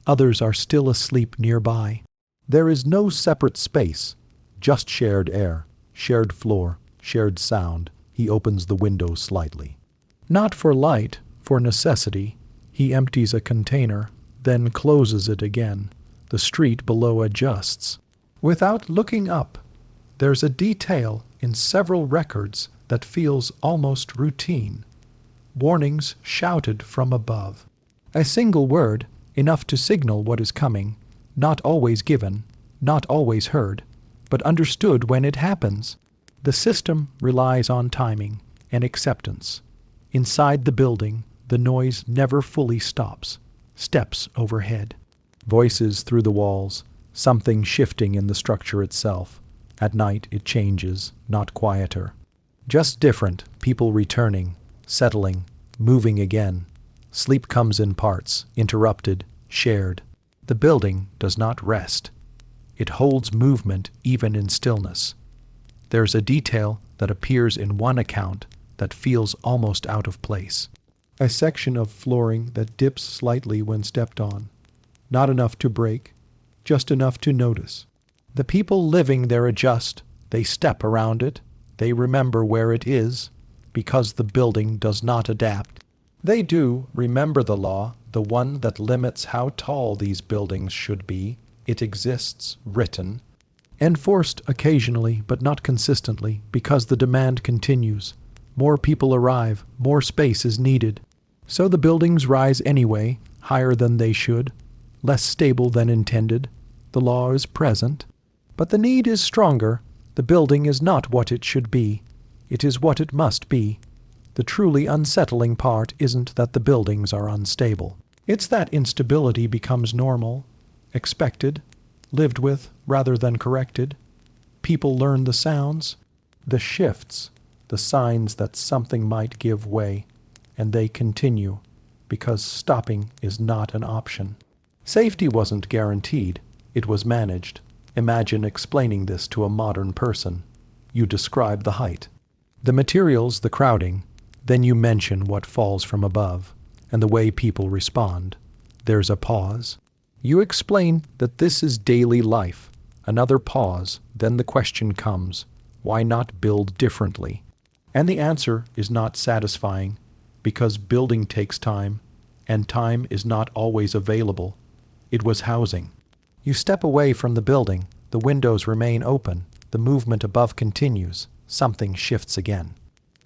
Others are still asleep nearby. There is no separate space, just shared air, shared floor, shared sound. He opens the window slightly. Not for light, for necessity. He empties a container, then closes it again. The street below adjusts. Without looking up, there's a detail in several records that feels almost routine. Warnings shouted from above. A single word, enough to signal what is coming, not always given, not always heard, but understood when it happens. The system relies on timing and acceptance. Inside the building, the noise never fully stops. Steps overhead. Voices through the walls, something shifting in the structure itself. At night it changes, not quieter. Just different, people returning, settling, moving again. Sleep comes in parts, interrupted, shared. The building does not rest. It holds movement even in stillness. There's a detail that appears in one account that feels almost out of place. A section of flooring that dips slightly when stepped on. Not enough to break, just enough to notice. The people living there adjust, they step around it, they remember where it is, because the building does not adapt. They do remember the law, the one that limits how tall these buildings should be. It exists, written, enforced occasionally but not consistently, because the demand continues. More people arrive, more space is needed. So the buildings rise anyway, higher than they should, less stable than intended. The law is present, but the need is stronger. The building is not what it should be. It is what it must be. The truly unsettling part isn't that the buildings are unstable. It's that instability becomes normal, expected, lived with rather than corrected. People learn the sounds, the shifts, the signs that something might give way, and they continue, because stopping is not an option. Safety wasn't guaranteed, it was managed. Imagine explaining this to a modern person. You describe the height, the materials, the crowding, then you mention what falls from above, and the way people respond. There's a pause. You explain that this is daily life. Another pause, then the question comes, why not build differently? And the answer is not satisfying, because building takes time, and time is not always available. It was housing. You step away from the building, the windows remain open, the movement above continues, something shifts again.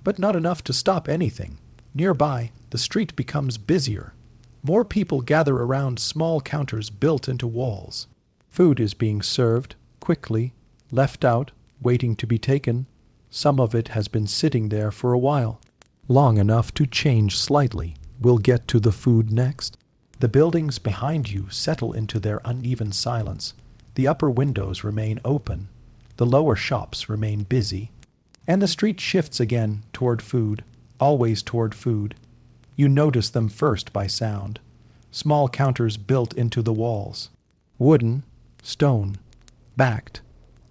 But not enough to stop anything. Nearby, the street becomes busier. More people gather around small counters built into walls. Food is being served, quickly, left out, waiting to be taken. Some of it has been sitting there for a while, long enough to change slightly. We'll get to the food next. The buildings behind you settle into their uneven silence. The upper windows remain open. The lower shops remain busy. And the street shifts again toward food, always toward food. You notice them first by sound. Small counters built into the walls. Wooden, stone, backed,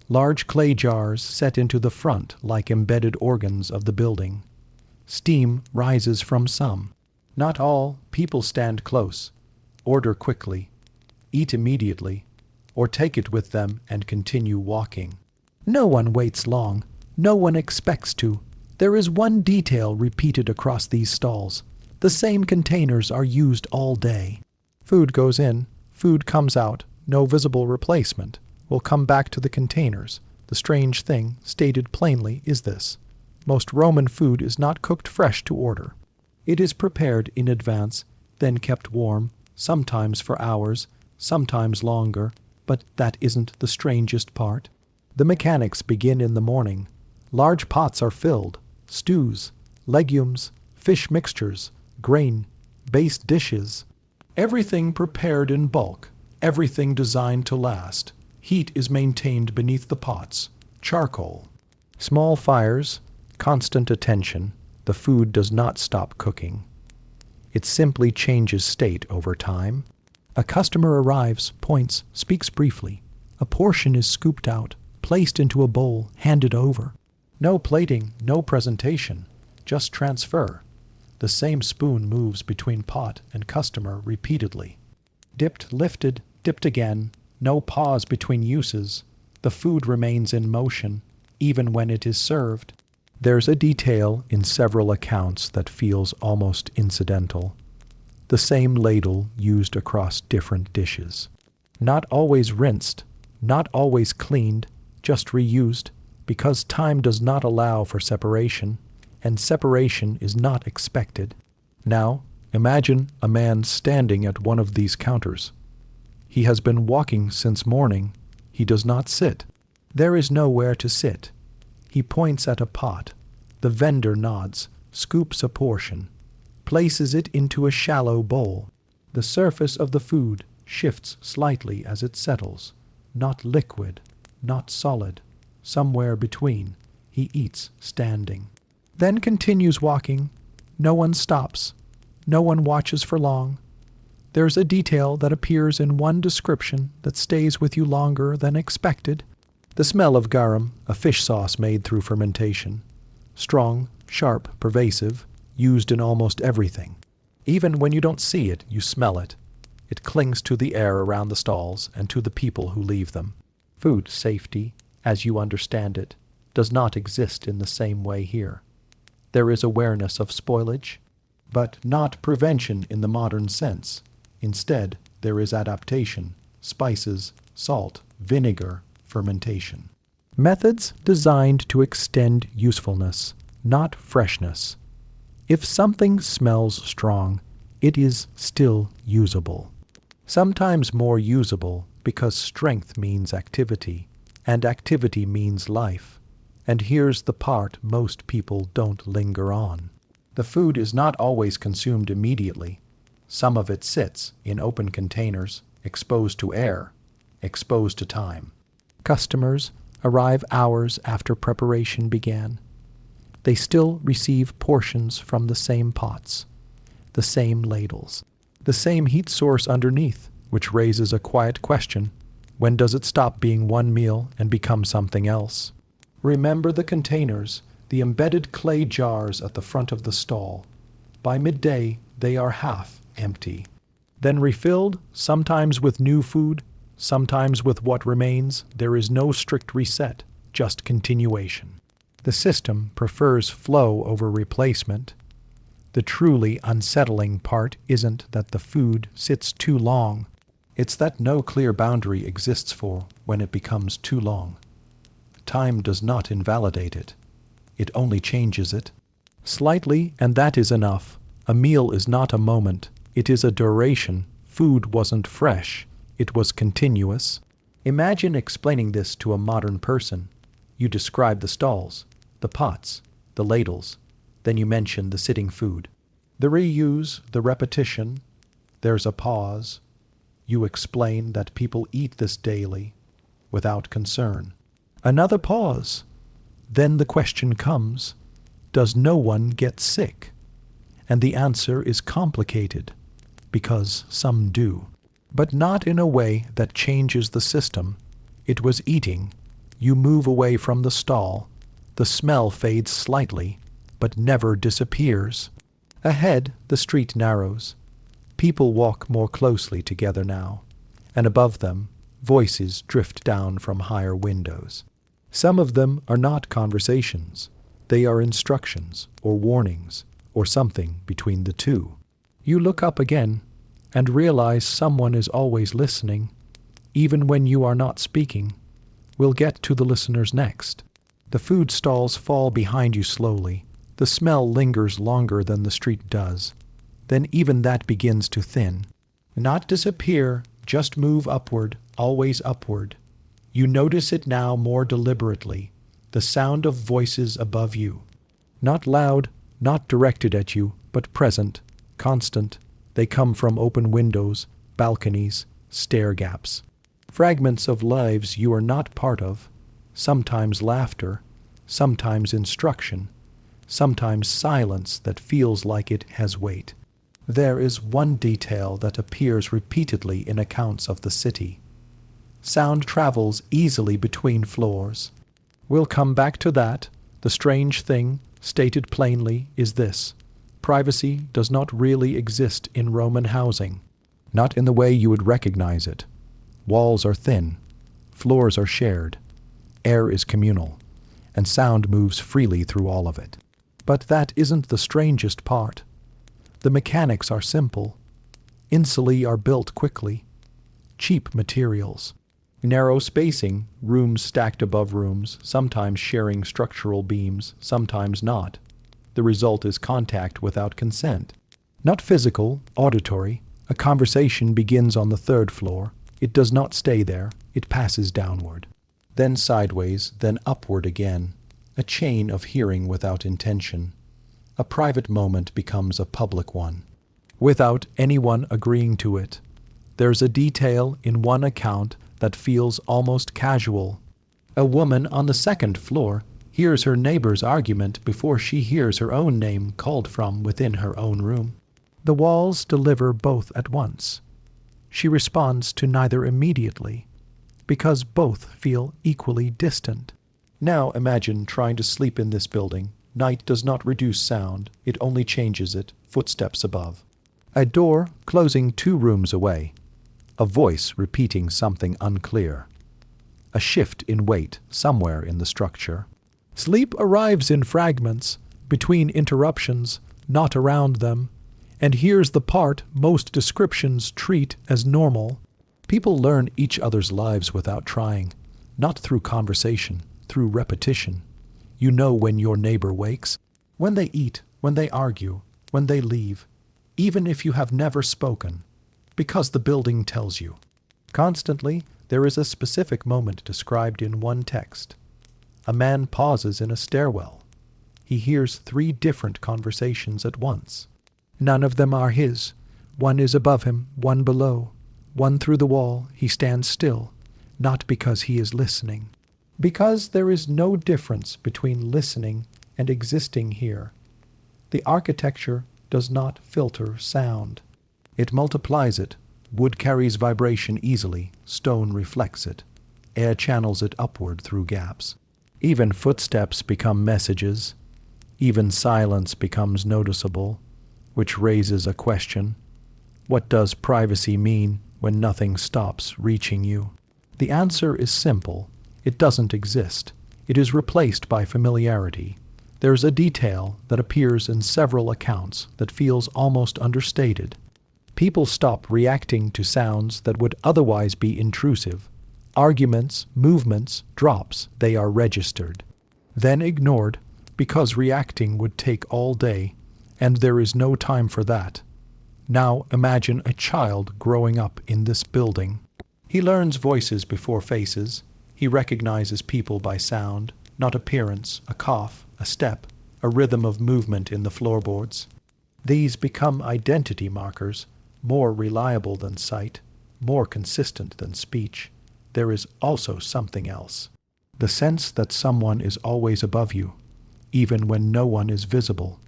large clay jars set into the front like embedded organs of the building. Steam rises from some. Not all. People stand close, order quickly, eat immediately, or take it with them and continue walking. No one waits long. No one expects to. There is one detail repeated across these stalls. The same containers are used all day. Food goes in, food comes out, no visible replacement. Will come back to the containers. The strange thing, stated plainly, is this. Most Roman food is not cooked fresh to order. It is prepared in advance, then kept warm, sometimes for hours, sometimes longer, but that isn't the strangest part. The mechanics begin in the morning. Large pots are filled, stews, legumes, fish mixtures, grain, based dishes. Everything prepared in bulk, everything designed to last. Heat is maintained beneath the pots. Charcoal. Small fires, constant attention. The food does not stop cooking. It simply changes state over time. A customer arrives, points, speaks briefly. A portion is scooped out, placed into a bowl, handed over. No plating, no presentation, just transfer. The same spoon moves between pot and customer repeatedly. Dipped, lifted, dipped again, no pause between uses. The food remains in motion, even when it is served. There's a detail in several accounts that feels almost incidental. The same ladle used across different dishes. Not always rinsed, not always cleaned, just reused, because time does not allow for separation, and separation is not expected. Now, imagine a man standing at one of these counters. He has been walking since morning. He does not sit. There is nowhere to sit. He points at a pot. The vendor nods, scoops a portion, places it into a shallow bowl. The surface of the food shifts slightly as it settles. Not liquid, not solid, somewhere between. He eats standing. Then continues walking. No one stops. No one watches for long. There's a detail that appears in one description that stays with you longer than expected. The smell of garum, a fish sauce made through fermentation. Strong, sharp, pervasive, used in almost everything. Even when you don't see it, you smell it. It clings to the air around the stalls and to the people who leave them. Food safety, as you understand it, does not exist in the same way here. There is awareness of spoilage, but not prevention in the modern sense. Instead, there is adaptation, spices, salt, vinegar, fermentation. Methods designed to extend usefulness, not freshness. If something smells strong, it is still usable. Sometimes more usable because strength means activity, and activity means life. And here's the part most people don't linger on. The food is not always consumed immediately. Some of it sits in open containers, exposed to air, exposed to time. Customers arrive hours after preparation began. They still receive portions from the same pots, the same ladles, the same heat source underneath, which raises a quiet question. When does it stop being one meal and become something else? Remember the containers, the embedded clay jars at the front of the stall. By midday, they are half empty. Then refilled, sometimes with new food, sometimes with what remains. There is no strict reset, just continuation. The system prefers flow over replacement. The truly unsettling part isn't that the food sits too long. It's that no clear boundary exists for when it becomes too long. Time does not invalidate it. It only changes it. Slightly, and that is enough. A meal is not a moment. It is a duration. Food wasn't fresh. It was continuous. Imagine explaining this to a modern person. You describe the stalls, the pots, the ladles. Then you mention the sitting food. The reuse, the repetition. There's a pause. You explain that people eat this daily, without concern. Another pause. Then the question comes, does no one get sick? And the answer is complicated, because some do. but not in a way that changes the system. It was eating. You move away from the stall. The smell fades slightly, but never disappears. Ahead, the street narrows. People walk more closely together now, and above them, voices drift down from higher windows. Some of them are not conversations. They are instructions or warnings or something between the two. You look up again and realize someone is always listening, even when you are not speaking. We'll get to the listeners next. The food stalls fall behind you slowly. The smell lingers longer than the street does. Then even that begins to thin. Not disappear, just move upward, always upward. You notice it now more deliberately, the sound of voices above you. Not loud, not directed at you, but present, constant. They come from open windows, balconies, stair gaps. Fragments of lives you are not part of, sometimes laughter, sometimes instruction, sometimes silence that feels like it has weight. There is one detail that appears repeatedly in accounts of the city. Sound travels easily between floors. We'll come back to that. The strange thing, stated plainly, is this. Privacy does not really exist in Roman housing, not in the way you would recognize it. Walls are thin, floors are shared, air is communal, and sound moves freely through all of it. But that isn't the strangest part. The mechanics are simple. Insulae are built quickly. Cheap materials. Narrow spacing, rooms stacked above rooms, sometimes sharing structural beams, sometimes not. The result is contact without consent. Not physical, auditory. A conversation begins on the third floor. It does not stay there. It passes downward. Then sideways, then upward again. A chain of hearing without intention. A private moment becomes a public one, without anyone agreeing to it. There's a detail in one account that feels almost casual. A woman on the second floor hears her neighbor's argument before she hears her own name called from within her own room. The walls deliver both at once. She responds to neither immediately, because both feel equally distant. Now imagine trying to sleep in this building. Night does not reduce sound, it only changes it, footsteps above. A door closing 2 rooms away. A voice repeating something unclear. A shift in weight somewhere in the structure. Sleep arrives in fragments, between interruptions, not around them. And here's the part most descriptions treat as normal. People learn each other's lives without trying, not through conversation, through repetition. You know when your neighbor wakes, when they eat, when they argue, when they leave, even if you have never spoken, because the building tells you. Constantly, there is a specific moment described in one text. A man pauses in a stairwell. He hears 3 different conversations at once. None of them are his. One is above him, one below. One through the wall, he stands still, not because he is listening. Because there is no difference between listening and existing here. The architecture does not filter sound. It multiplies it. Wood carries vibration easily, stone reflects it. Air channels it upward through gaps. Even footsteps become messages. Even silence becomes noticeable, which raises a question. What does privacy mean when nothing stops reaching you? The answer is simple. It doesn't exist. It is replaced by familiarity. There's a detail that appears in several accounts that feels almost understated. People stop reacting to sounds that would otherwise be intrusive. Arguments, movements, drops, they are registered. Then ignored, because reacting would take all day, and there is no time for that. Now imagine a child growing up in this building. He learns voices before faces. He recognizes people by sound, not appearance, a cough, a step, a rhythm of movement in the floorboards. These become identity markers, more reliable than sight, more consistent than speech. There is also something else. The sense that someone is always above you, even when no one is visible,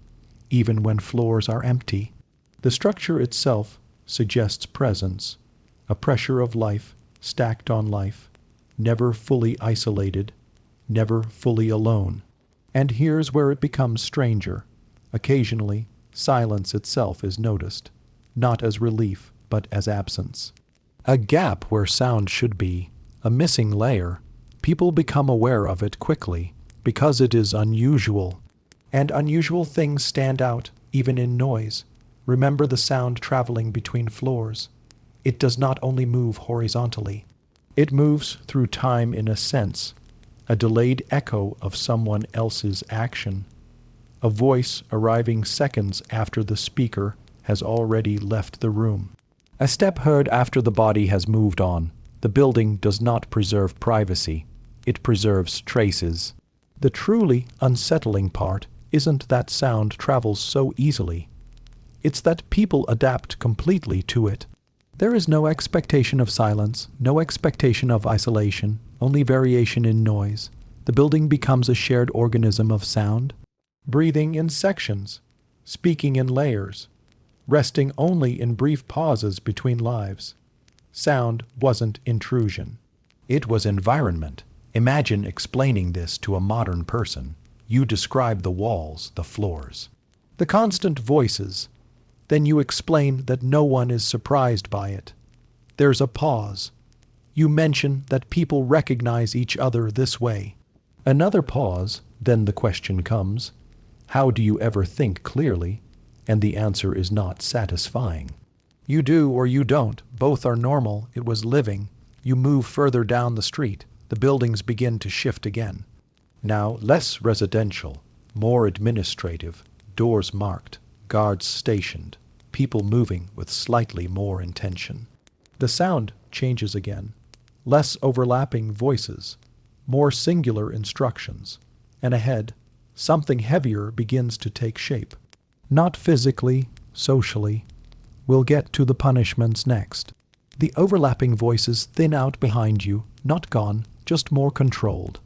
even when floors are empty. The structure itself suggests presence. a pressure of life stacked on life, never fully isolated, never fully alone. And here's where it becomes stranger. Occasionally, silence itself is noticed, not as relief, but as absence. A gap where sound should be, a missing layer. People become aware of it quickly, because it is unusual. And unusual things stand out, even in noise. Remember the sound traveling between floors. It does not only move horizontally. It moves through time in a sense, a delayed echo of someone else's action, a voice arriving seconds after the speaker has already left the room. A step heard after the body has moved on. The building does not preserve privacy. It preserves traces. The truly unsettling part isn't that sound travels so easily. It's that people adapt completely to it. There is no expectation of silence, no expectation of isolation, only variation in noise. The building becomes a shared organism of sound, breathing in sections, speaking in layers, resting only in brief pauses between lives. Sound wasn't intrusion. It was environment. Imagine explaining this to a modern person. You describe the walls, the floors, the constant voices. Then you explain that no one is surprised by it. There's a pause. You mention that people recognize each other this way. Another pause, then the question comes, how do you ever think clearly? And the answer is not satisfying. You do or you don't. Both are normal. It was living. You move further down the street. The buildings begin to shift again. Now less residential, more administrative, doors marked, guards stationed, people moving with slightly more intention. The sound changes again. Less overlapping voices, more singular instructions. And ahead, something heavier begins to take shape. Not physically, socially. We'll get to the punishments next. The overlapping voices thin out behind you, not gone, just more controlled.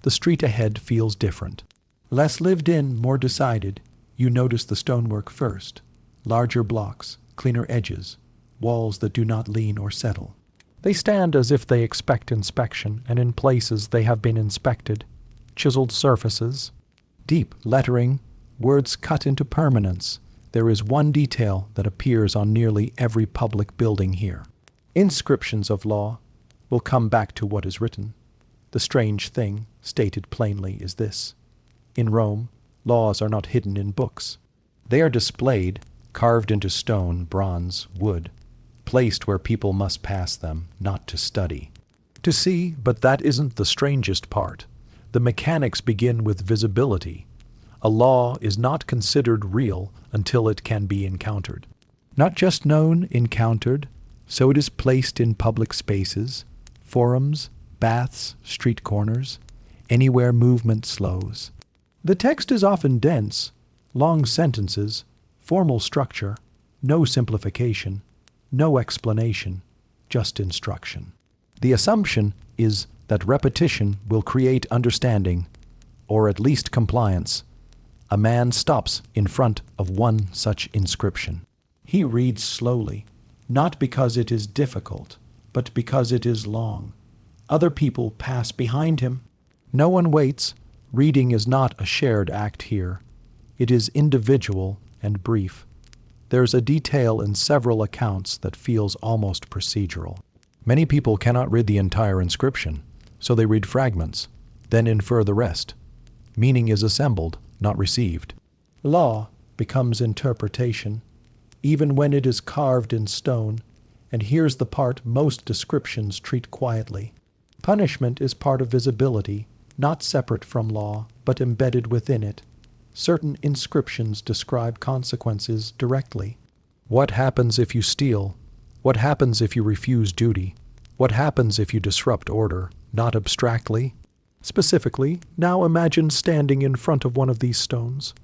The street ahead feels different. Less lived in, more decided. You notice the stonework first. Larger blocks, cleaner edges, walls that do not lean or settle. They stand as if they expect inspection, and in places they have been inspected. Chiseled surfaces, deep lettering, words cut into permanence. There is one detail that appears on nearly every public building here. Inscriptions of law. We'll come back to what is written. The strange thing, stated plainly, is this. In Rome, laws are not hidden in books. They are displayed, carved into stone, bronze, wood, placed where people must pass them, not to study. To see, but that isn't the strangest part. The mechanics begin with visibility. A law is not considered real until it can be encountered. Not just known, encountered, so it is placed in public spaces, forums, baths, street corners, anywhere movement slows. The text is often dense, long sentences, formal structure, no simplification, no explanation, just instruction. The assumption is that repetition will create understanding, or at least compliance. A man stops in front of one such inscription. He reads slowly, not because it is difficult, but because it is long. Other people pass behind him. No one waits. Reading is not a shared act here. It is individual and brief. There's a detail in several accounts that feels almost procedural. Many people cannot read the entire inscription, so they read fragments, then infer the rest. Meaning is assembled, not received. Law becomes interpretation, even when it is carved in stone, and here's the part most descriptions treat quietly. Punishment is part of visibility, not separate from law, but embedded within it. Certain inscriptions describe consequences directly. What happens if you steal? What happens if you refuse duty? What happens if you disrupt order, not abstractly? Specifically, now imagine standing in front of one of these stones.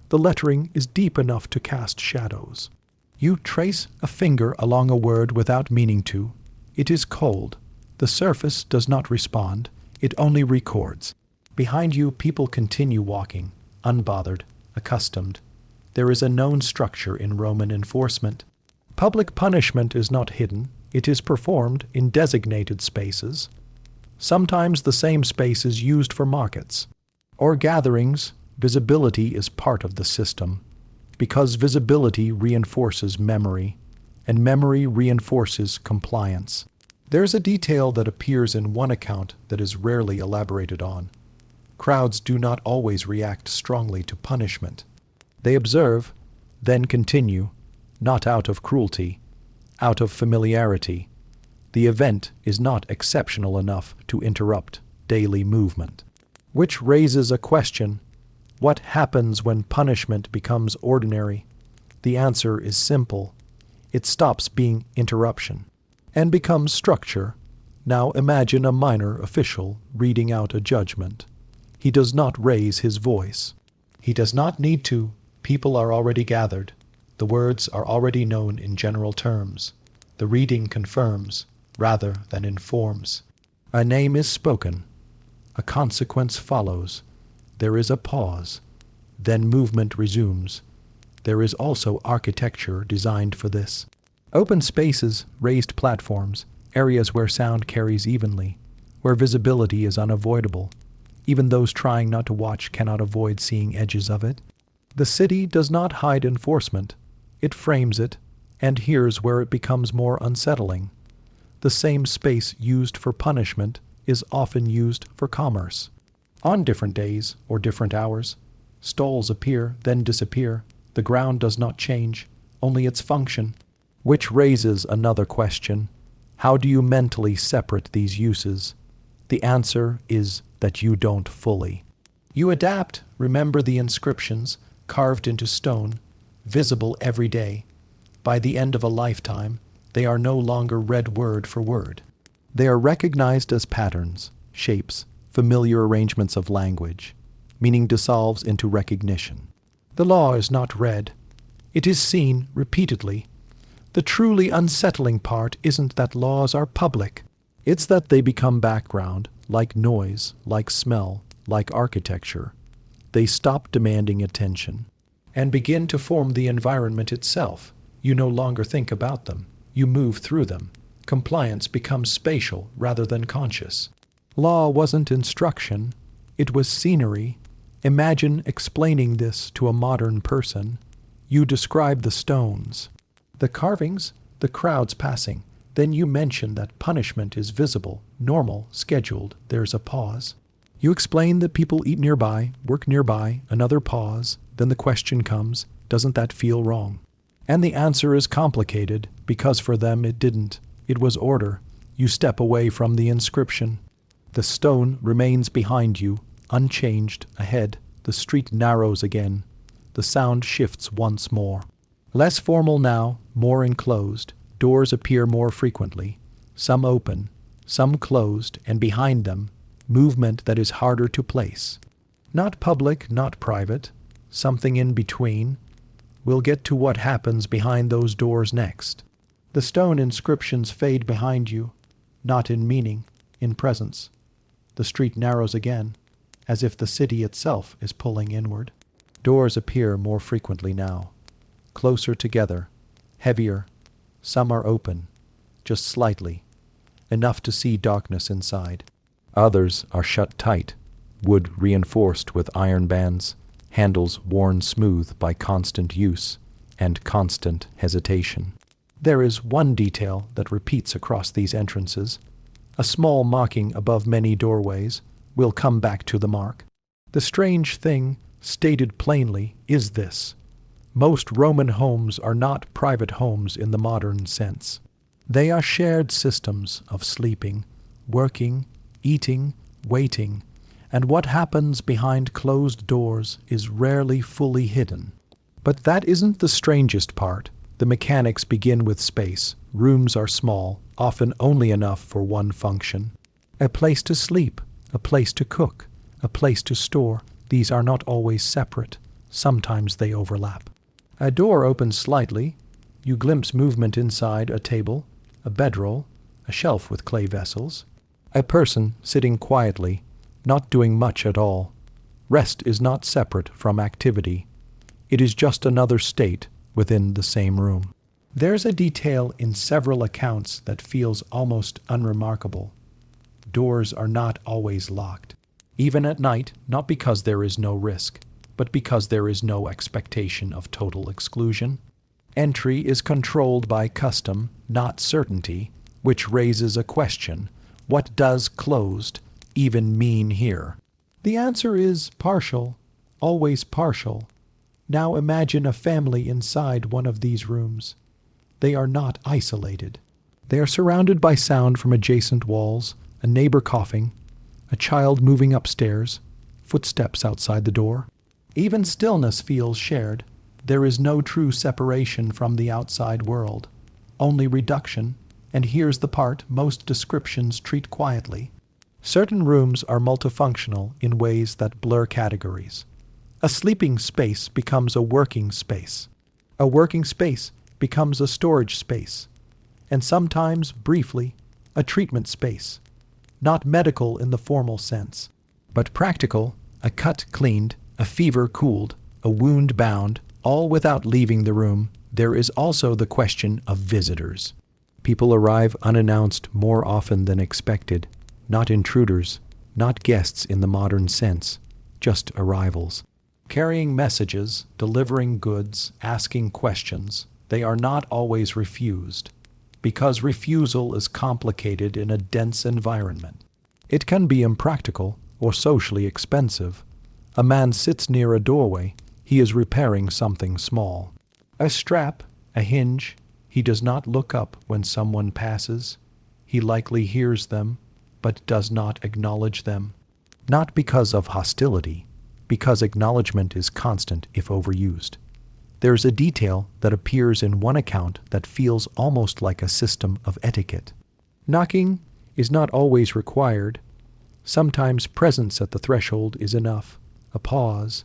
The lettering is deep enough to cast shadows. You trace a finger along a word without meaning to. It is cold. The surface does not respond. It only records. Behind you, people continue walking, unbothered, accustomed. There is a known structure in Roman enforcement. Public punishment is not hidden. It is performed in designated spaces. Sometimes the same space is used for markets or gatherings. Visibility is part of the system, because visibility reinforces memory, and memory reinforces compliance. There's a detail that appears in one account that is rarely elaborated on. Crowds do not always react strongly to punishment. They observe, then continue, not out of cruelty, out of familiarity. The event is not exceptional enough to interrupt daily movement. Which raises a question: what happens when punishment becomes ordinary? The answer is simple. It stops being interruption and becomes structure. Now imagine a minor official reading out a judgment. He does not raise his voice. He does not need to. People are already gathered. The words are already known in general terms. The reading confirms rather than informs. A name is spoken. A consequence follows. There is a pause. Then movement resumes. There is also architecture designed for this. Open spaces, raised platforms, areas where sound carries evenly, where visibility is unavoidable. Even those trying not to watch cannot avoid seeing edges of it. The city does not hide enforcement. It frames it, and here's where it becomes more unsettling. The same space used for punishment is often used for commerce. On different days or different hours, stalls appear, then disappear. The ground does not change, only its function. Which raises another question. How do you mentally separate these uses? The answer is that you don't fully. You adapt. Remember the inscriptions, carved into stone, visible every day. By the end of a lifetime, they are no longer read word for word. They are recognized as patterns, shapes, familiar arrangements of language. Meaning dissolves into recognition. The law is not read. It is seen repeatedly. The truly unsettling part isn't that laws are public. It's that they become background, like noise, like smell, like architecture. They stop demanding attention and begin to form the environment itself. You no longer think about them. You move through them. Compliance becomes spatial rather than conscious. Law wasn't instruction. It was scenery. Imagine explaining this to a modern person. You describe the stones, the carvings, the crowds passing. Then you mention that punishment is visible, normal, scheduled. There's a pause. You explain that people eat nearby, work nearby, another pause. Then the question comes, doesn't that feel wrong? And the answer is complicated, because for them it didn't. It was order. You step away from the inscription. The stone remains behind you, unchanged. Ahead, the street narrows again. The sound shifts once more. Less formal now, more enclosed. Doors appear more frequently. Some open, some closed, and behind them, movement that is harder to place. Not public, not private. Something in between. We'll get to what happens behind those doors next. The stone inscriptions fade behind you, not in meaning, in presence. The street narrows again, as if the city itself is pulling inward. Doors appear more frequently now, closer together, heavier. Some are open, just slightly, enough to see darkness inside. Others are shut tight, wood reinforced with iron bands, handles worn smooth by constant use and constant hesitation. There is one detail that repeats across these entrances, a small marking above many doorways. We'll come back to the mark. The strange thing, stated plainly, is this. Most Roman homes are not private homes in the modern sense. They are shared systems of sleeping, working, eating, waiting, and what happens behind closed doors is rarely fully hidden. But that isn't the strangest part. The mechanics begin with space. Rooms are small, often only enough for one function. A place to sleep, a place to cook, a place to store. These are not always separate. Sometimes they overlap. A door opens slightly. You glimpse movement inside: a table, a bedroll, a shelf with clay vessels, a person sitting quietly, not doing much at all. Rest is not separate from activity. It is just another state within the same room. There's a detail in several accounts that feels almost unremarkable. Doors are not always locked, even at night, not because there is no risk, but because there is no expectation of total exclusion. Entry is controlled by custom, not certainty, which raises a question. What does closed even mean here? The answer is partial, always partial. Now imagine a family inside one of these rooms. They are not isolated. They are surrounded by sound from adjacent walls, a neighbor coughing, a child moving upstairs, footsteps outside the door. Even stillness feels shared. There is no true separation from the outside world, only reduction, and here's the part most descriptions treat quietly. Certain rooms are multifunctional in ways that blur categories. A sleeping space becomes a working space. A working space becomes a storage space, and sometimes, briefly, a treatment space. Not medical in the formal sense, but practical, a cut cleaned, a fever cooled, a wound bound, all without leaving the room. There is also the question of visitors. People arrive unannounced more often than expected, not intruders, not guests in the modern sense, just arrivals. Carrying messages, delivering goods, asking questions, they are not always refused, because refusal is complicated in a dense environment. It can be impractical or socially expensive. A man sits near a doorway. He is repairing something small. A strap, a hinge. He does not look up when someone passes. He likely hears them, but does not acknowledge them. Not because of hostility, because acknowledgement is constant if overused. There's a detail that appears in one account that feels almost like a system of etiquette. Knocking is not always required. Sometimes presence at the threshold is enough. A pause,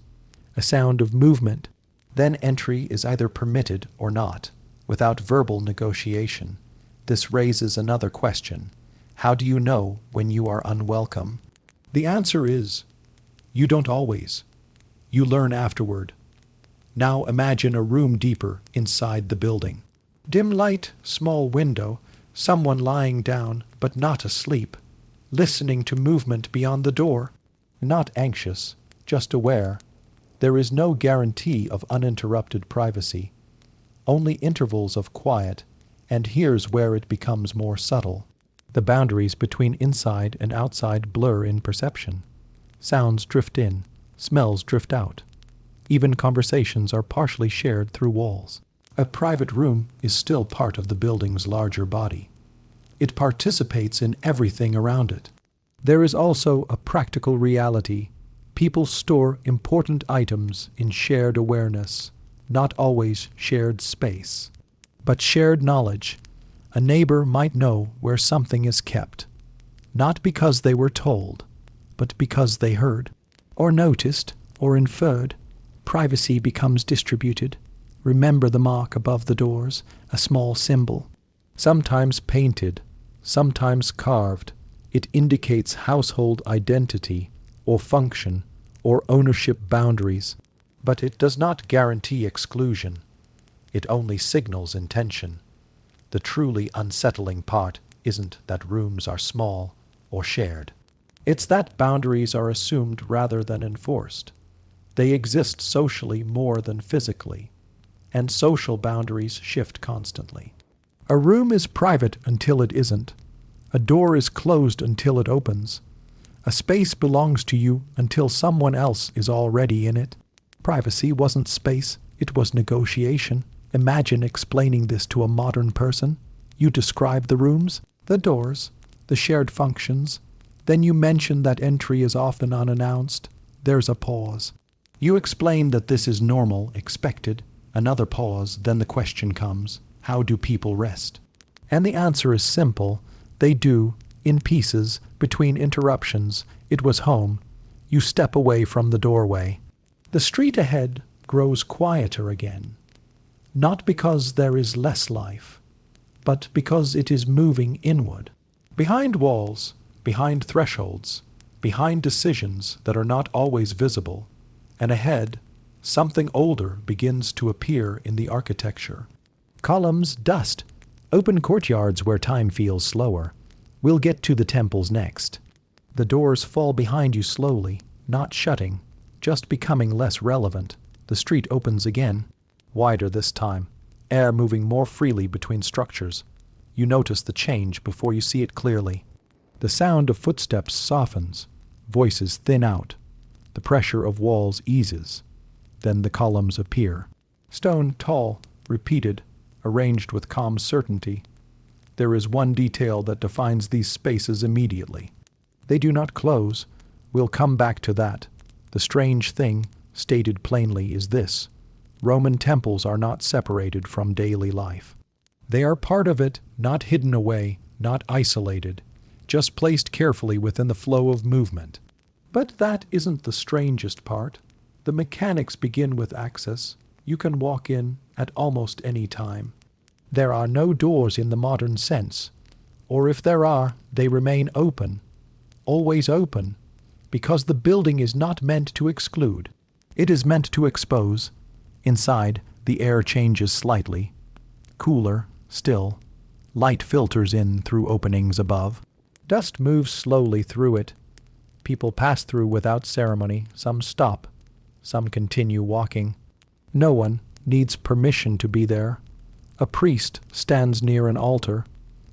a sound of movement. Then entry is either permitted or not, without verbal negotiation. This raises another question. How do you know when you are unwelcome? The answer is, you don't always. You learn afterward. Now imagine a room deeper inside the building. Dim light, small window, someone lying down but not asleep, listening to movement beyond the door, not anxious, just aware. There is no guarantee of uninterrupted privacy, only intervals of quiet, and here's where it becomes more subtle. The boundaries between inside and outside blur in perception. Sounds drift in, smells drift out. Even conversations are partially shared through walls. A private room is still part of the building's larger body. It participates in everything around it. There is also a practical reality. People store important items in shared awareness, not always shared space, but shared knowledge. A neighbor might know where something is kept, not because they were told, but because they heard, or noticed, or inferred. Privacy becomes distributed. Remember the mark above the doors, a small symbol, sometimes painted, sometimes carved. It indicates household identity, or function, or ownership boundaries, but it does not guarantee exclusion. It only signals intention. The truly unsettling part isn't that rooms are small or shared. It's that boundaries are assumed rather than enforced. They exist socially more than physically, and social boundaries shift constantly. A room is private until it isn't. A door is closed until it opens. A space belongs to you until someone else is already in it. Privacy wasn't space, it was negotiation. Imagine explaining this to a modern person. You describe the rooms, the doors, the shared functions. Then you mention that entry is often unannounced. There's a pause. You explain that this is normal, expected. Another pause, then the question comes, how do people rest? And the answer is simple. They do, in pieces, between interruptions. It was home. You step away from the doorway. The street ahead grows quieter again. Not because there is less life, but because it is moving inward. Behind walls, behind thresholds, behind decisions that are not always visible, and ahead, something older begins to appear in the architecture. Columns, dust. Open courtyards where time feels slower. We'll get to the temples next. The doors fall behind you slowly, not shutting, just becoming less relevant. The street opens again, wider this time, air moving more freely between structures. You notice the change before you see it clearly. The sound of footsteps softens, voices thin out. The pressure of walls eases. Then the columns appear. Stone, tall, repeated, arranged with calm certainty. There is one detail that defines these spaces immediately. They do not close. We'll come back to that. The strange thing, stated plainly, is this. Roman temples are not separated from daily life. They are part of it, not hidden away, not isolated, just placed carefully within the flow of movement. But that isn't the strangest part. The mechanics begin with access. You can walk in at almost any time. There are no doors in the modern sense, or if there are, they remain open, always open, because the building is not meant to exclude. It is meant to expose. Inside, the air changes slightly. Cooler, still. Light filters in through openings above. Dust moves slowly through it. People pass through without ceremony. Some stop. Some continue walking. No one needs permission to be there. A priest stands near an altar.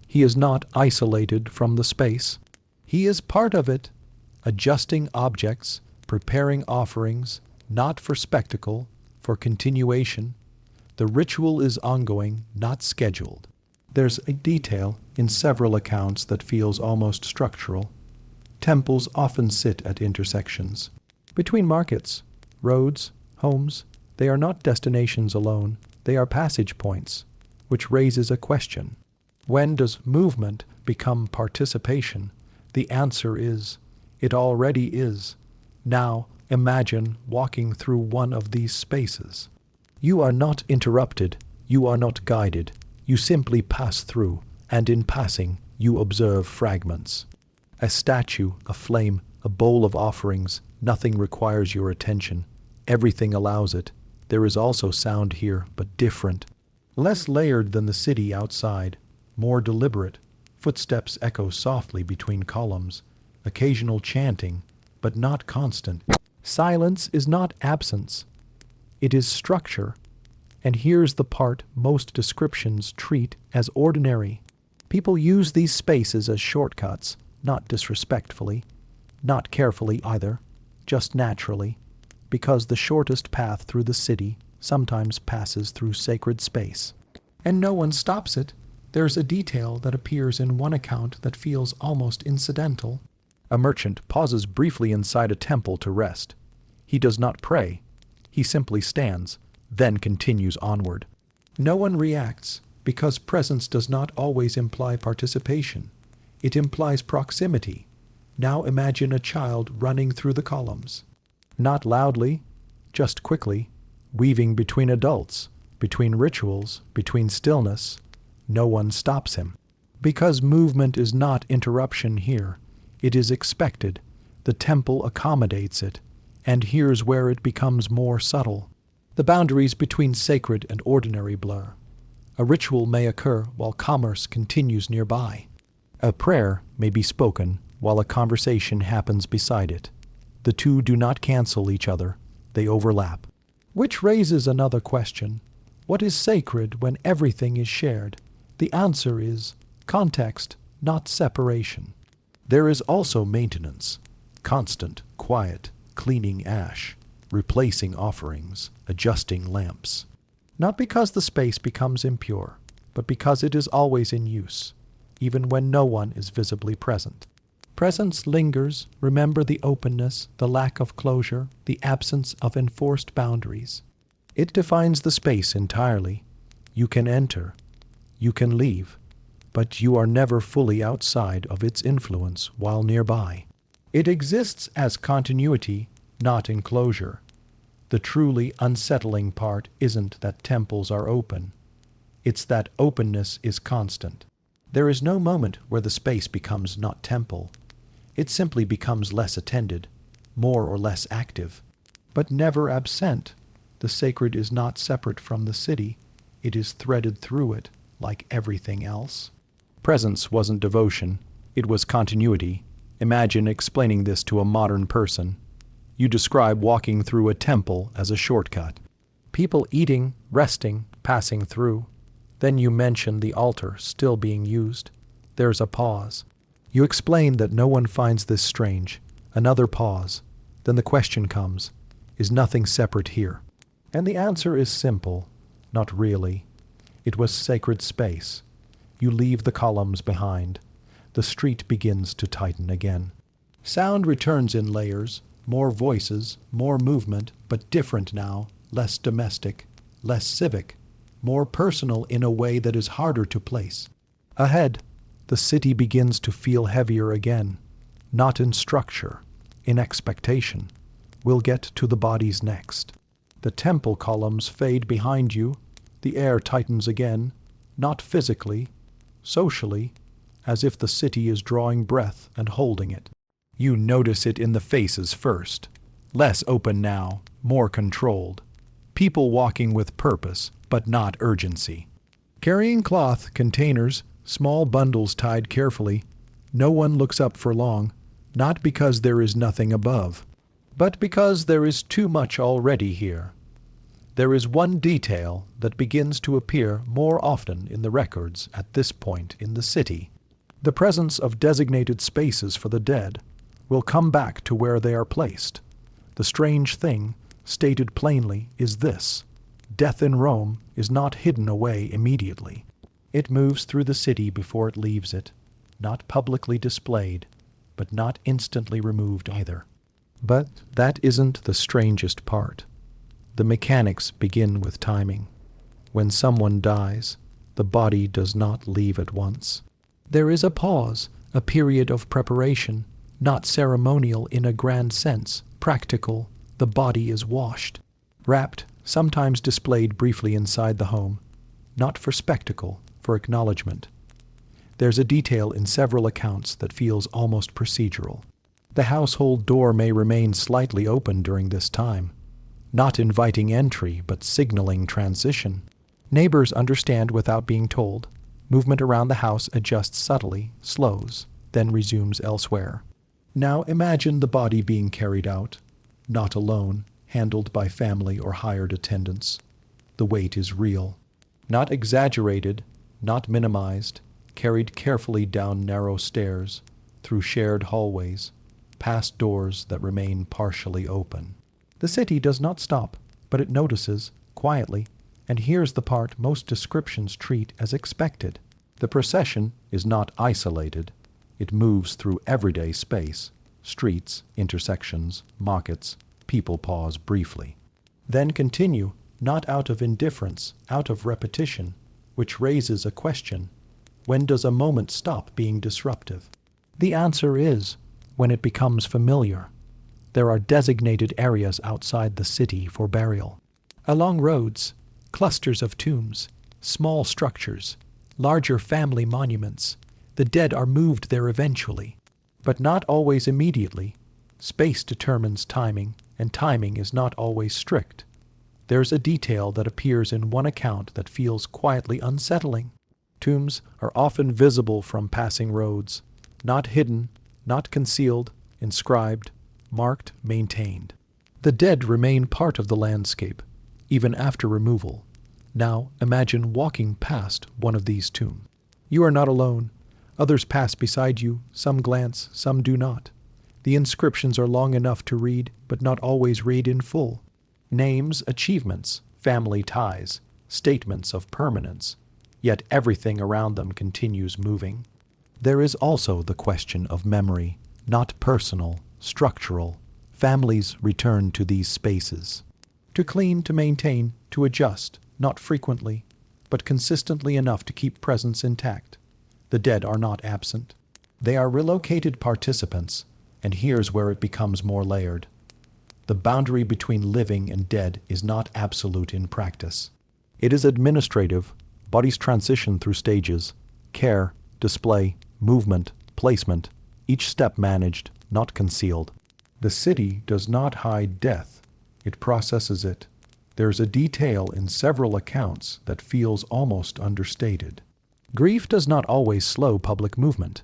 He is not isolated from the space. He is part of it, adjusting objects, preparing offerings, not for spectacle, for continuation. The ritual is ongoing, not scheduled. There's a detail in several accounts that feels almost structural. Temples often sit at intersections. Between markets, roads, homes, they are not destinations alone, they are passage points, which raises a question. When does movement become participation? The answer is, it already is. Now, imagine walking through one of these spaces. You are not interrupted, you are not guided, you simply pass through, and in passing, you observe fragments. A statue, a flame, a bowl of offerings, nothing requires your attention. Everything allows it. There is also sound here, but different. Less layered than the city outside, more deliberate. Footsteps echo softly between columns, occasional chanting, but not constant. Silence is not absence. It is structure. And here's the part most descriptions treat as ordinary. People use these spaces as shortcuts, not disrespectfully, not carefully either, just naturally, because the shortest path through the city sometimes passes through sacred space. And no one stops it. There's a detail that appears in one account that feels almost incidental. A merchant pauses briefly inside a temple to rest. He does not pray. He simply stands, then continues onward. No one reacts, because presence does not always imply participation. It implies proximity. Now imagine a child running through the columns. Not loudly, just quickly, weaving between adults, between rituals, between stillness. No one stops him. Because movement is not interruption here. It is expected. The temple accommodates it. And here's where it becomes more subtle. The boundaries between sacred and ordinary blur. A ritual may occur while commerce continues nearby. A prayer may be spoken while a conversation happens beside it. The two do not cancel each other. They overlap. Which raises another question. What is sacred when everything is shared? The answer is context, not separation. There is also maintenance. Constant, quiet, cleaning ash, replacing offerings, adjusting lamps. Not because the space becomes impure, but because it is always in use, even when no one is visibly present. Presence lingers. Remember the openness, the lack of closure, the absence of enforced boundaries. It defines the space entirely. You can enter, you can leave, but you are never fully outside of its influence while nearby. It exists as continuity, not enclosure. The truly unsettling part isn't that temples are open. It's that openness is constant. There is no moment where the space becomes not temple. It simply becomes less attended, more or less active, but never absent. The sacred is not separate from the city. it is threaded through it like everything else. Presence wasn't devotion, it was continuity. Imagine explaining this to a modern person. You describe walking through a temple as a shortcut. People eating, resting, passing through. Then you mention the altar still being used. There's a pause. You explain that no one finds this strange. Another pause. Then the question comes, is nothing separate here? And the answer is simple. Not really. It was sacred space. You leave the columns behind. The street begins to tighten again. Sound returns in layers, more voices, more movement, but different now, less domestic, less civic, more personal in a way that is harder to place. Ahead, the city begins to feel heavier again, not in structure, in expectation. We'll get to the bodies next. The temple columns fade behind you, the air tightens again, not physically, socially, as if the city is drawing breath and holding it. You notice it in the faces first. Less open now, more controlled. People walking with purpose, but not urgency. Carrying cloth, containers, small bundles tied carefully. No one looks up for long, not because there is nothing above, but because there is too much already here. There is one detail that begins to appear more often in the records at this point in the city. The presence of designated spaces for the dead will come back to where they are placed. The strange thing, stated plainly, is this. Death in Rome is not hidden away immediately. It moves through the city before it leaves it, not publicly displayed, but not instantly removed either. But that isn't the strangest part. The mechanics begin with timing. When someone dies, the body does not leave at once. There is a pause, a period of preparation, not ceremonial in a grand sense, practical. The body is washed, wrapped, sometimes displayed briefly inside the home, not for spectacle, for acknowledgement. There's a detail in several accounts that feels almost procedural. The household door may remain slightly open during this time, not inviting entry, but signaling transition. Neighbors understand without being told. Movement around the house adjusts subtly, slows, then resumes elsewhere. Now imagine the body being carried out, not alone, handled by family or hired attendants. The weight is real, not exaggerated, not minimized, carried carefully down narrow stairs, through shared hallways, past doors that remain partially open. The city does not stop, but it notices, quietly, and here's the part most descriptions treat as expected. The procession is not isolated. It moves through everyday space, streets, intersections, markets. People pause briefly. Then continue, not out of indifference, out of repetition, which raises a question. When does a moment stop being disruptive? The answer is, when it becomes familiar. There are designated areas outside the city for burial. Along roads, clusters of tombs, small structures, larger family monuments. The dead are moved there eventually, but not always immediately. Space determines timing, and timing is not always strict. There's a detail that appears in one account that feels quietly unsettling. Tombs are often visible from passing roads, not hidden, not concealed, inscribed, marked, maintained. The dead remain part of the landscape, even after removal. Now imagine walking past one of these tombs. You are not alone. Others pass beside you, some glance, some do not. The inscriptions are long enough to read, but not always read in full. Names, achievements, family ties, statements of permanence. Yet everything around them continues moving. There is also the question of memory, not personal, structural. Families return to these spaces. To clean, to maintain, to adjust, not frequently, but consistently enough to keep presence intact. The dead are not absent. They are relocated participants, and here's where it becomes more layered. The boundary between living and dead is not absolute in practice. It is administrative. Bodies transition through stages: care, display, movement, placement, each step managed, not concealed. The city does not hide death. It processes it. There's a detail in several accounts that feels almost understated. Grief does not always slow public movement.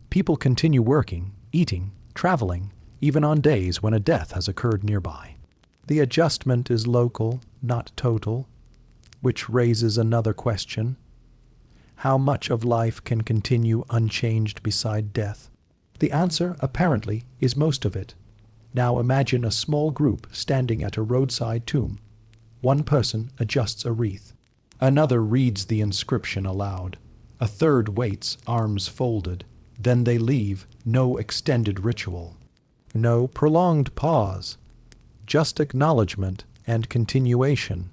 People continue working, eating, traveling, even on days when a death has occurred nearby. The adjustment is local, not total, which raises another question. How much of life can continue unchanged beside death? The answer, apparently, is most of it. Now imagine a small group standing at a roadside tomb. One person adjusts a wreath. Another reads the inscription aloud. A third waits, arms folded. Then they leave, no extended ritual. No prolonged pause. Just acknowledgement and continuation.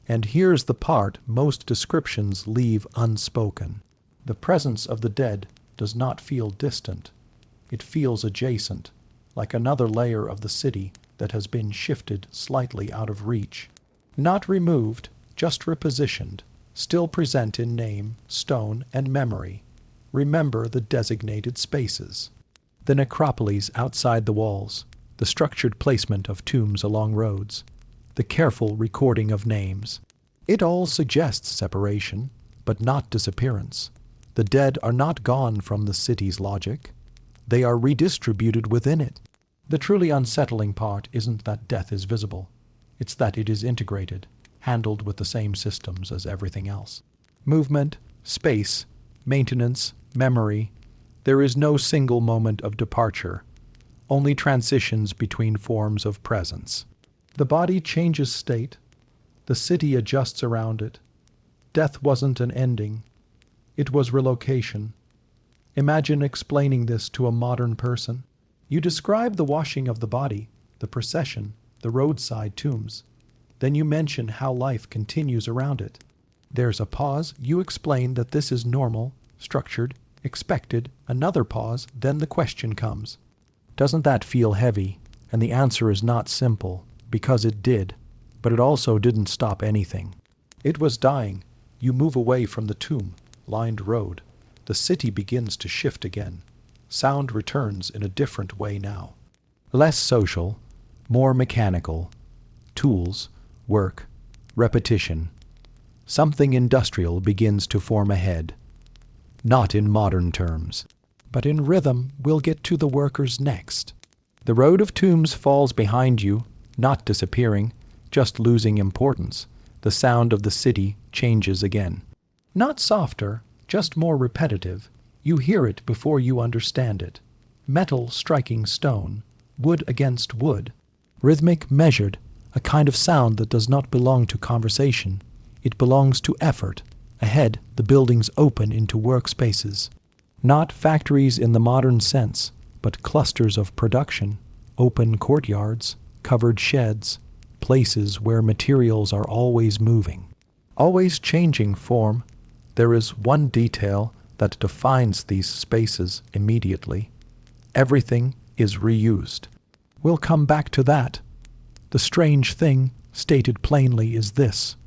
And here's the part most descriptions leave unspoken. The presence of the dead does not feel distant. It feels adjacent, like another layer of the city that has been shifted slightly out of reach. Not removed, just repositioned, still present in name, stone, and memory. Remember the designated spaces. The necropolis outside the walls, the structured placement of tombs along roads, the careful recording of names. It all suggests separation, but not disappearance. The dead are not gone from the city's logic. They are redistributed within it. The truly unsettling part isn't that death is visible. It's that it is integrated, handled with the same systems as everything else. Movement, space, maintenance, memory. There is no single moment of departure, only transitions between forms of presence. The body changes state. The city adjusts around it. Death wasn't an ending. It was relocation. Imagine explaining this to a modern person. You describe the washing of the body, the procession, the roadside tombs. Then you mention how life continues around it. There's a pause. You explain that this is normal, structured, expected. Another pause. Then the question comes. Doesn't that feel heavy? And the answer is not simple, because it did. But it also didn't stop anything. It was dying. You move away from the tomb-lined road. The city begins to shift again. Sound returns in a different way now. Less social, more mechanical. Tools, work, repetition. Something industrial begins to form ahead. Not in modern terms, but in rhythm. We'll get to the workers next. The road of tombs falls behind you, not disappearing, just losing importance. The sound of the city changes again. Not softer, just more repetitive. You hear it before you understand it. Metal striking stone, wood against wood. Rhythmic, measured, a kind of sound that does not belong to conversation. It belongs to effort. Ahead, the buildings open into workspaces. Not factories in the modern sense, but clusters of production. Open courtyards, covered sheds, places where materials are always moving. Always changing form. There is one detail that defines these spaces immediately. Everything is reused. We'll come back to that. The strange thing, stated plainly, is this.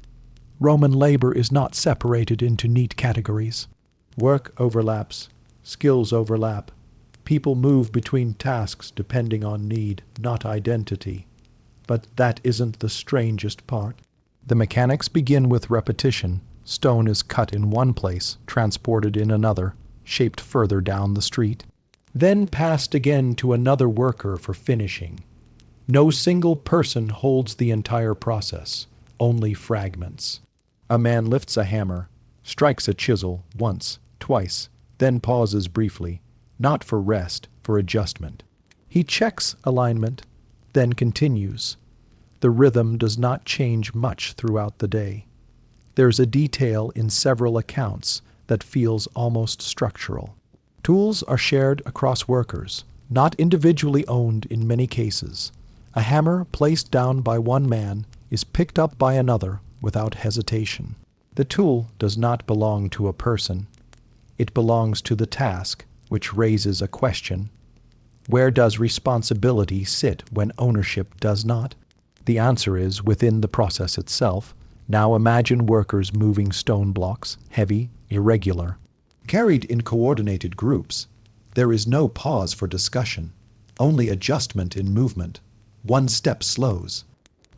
Roman labor is not separated into neat categories. Work overlaps, skills overlap. People move between tasks depending on need, not identity. But that isn't the strangest part. The mechanics begin with repetition. Stone is cut in one place, transported in another, shaped further down the street, then passed again to another worker for finishing. No single person holds the entire process, only fragments. A man lifts a hammer, strikes a chisel once, twice, then pauses briefly, not for rest, for adjustment. He checks alignment, then continues. The rhythm does not change much throughout the day. There's a detail in several accounts that feels almost structural. Tools are shared across workers, not individually owned in many cases. A hammer placed down by one man is picked up by another without hesitation. The tool does not belong to a person. It belongs to the task, which raises a question. Where does responsibility sit when ownership does not? The answer is within the process itself. Now imagine workers moving stone blocks, heavy, irregular. Carried in coordinated groups, there is no pause for discussion, only adjustment in movement. One step slows.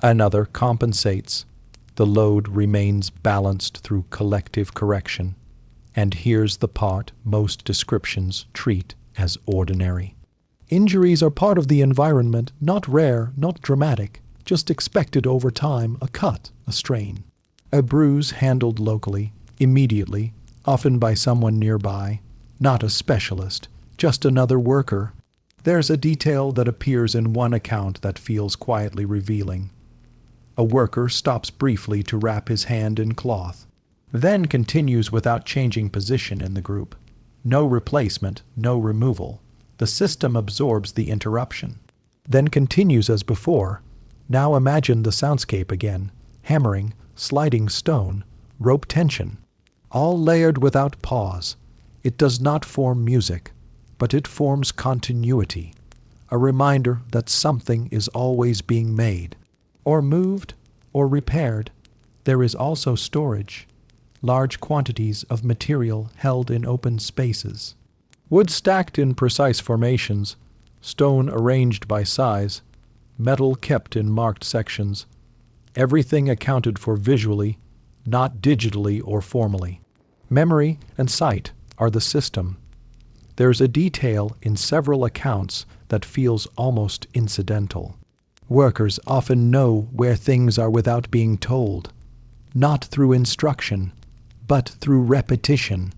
Another compensates. The load remains balanced through collective correction. And here's the part most descriptions treat as ordinary. Injuries are part of the environment, not rare, not dramatic, just expected over time, a cut, a strain. A bruise handled locally, immediately, often by someone nearby, not a specialist, just another worker. There's a detail that appears in one account that feels quietly revealing. A worker stops briefly to wrap his hand in cloth, then continues without changing position in the group. No replacement, no removal. The system absorbs the interruption. Then continues as before. Now imagine the soundscape again. Hammering, sliding stone, rope tension. All layered without pause. It does not form music, but it forms continuity. A reminder that something is always being made, or moved, or repaired. There is also storage. Large quantities of material held in open spaces. Wood stacked in precise formations, stone arranged by size, metal kept in marked sections. Everything accounted for visually, not digitally or formally. Memory and sight are the system. There's a detail in several accounts that feels almost incidental. Workers often know where things are without being told, not through instruction, but through repetition.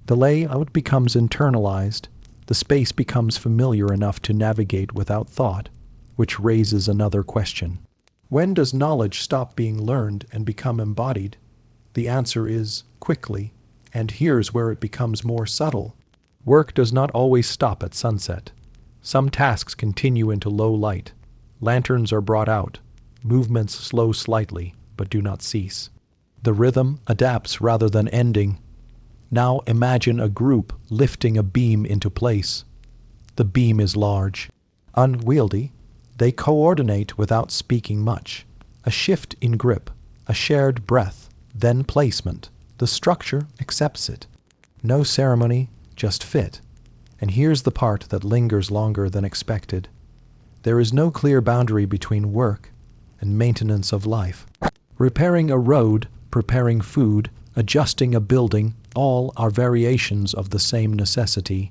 The layout becomes internalized, the space becomes familiar enough to navigate without thought, which raises another question. When does knowledge stop being learned and become embodied? The answer is quickly, and here's where it becomes more subtle. Work does not always stop at sunset. Some tasks continue into low light. Lanterns are brought out. Movements slow slightly, but do not cease. The rhythm adapts rather than ending. Now imagine a group lifting a beam into place. The beam is large, unwieldy. They coordinate without speaking much. A shift in grip, a shared breath, then placement. The structure accepts it. No ceremony, just fit. And here's the part that lingers longer than expected. There is no clear boundary between work and maintenance of life. Repairing a road, preparing food, adjusting a building, all are variations of the same necessity.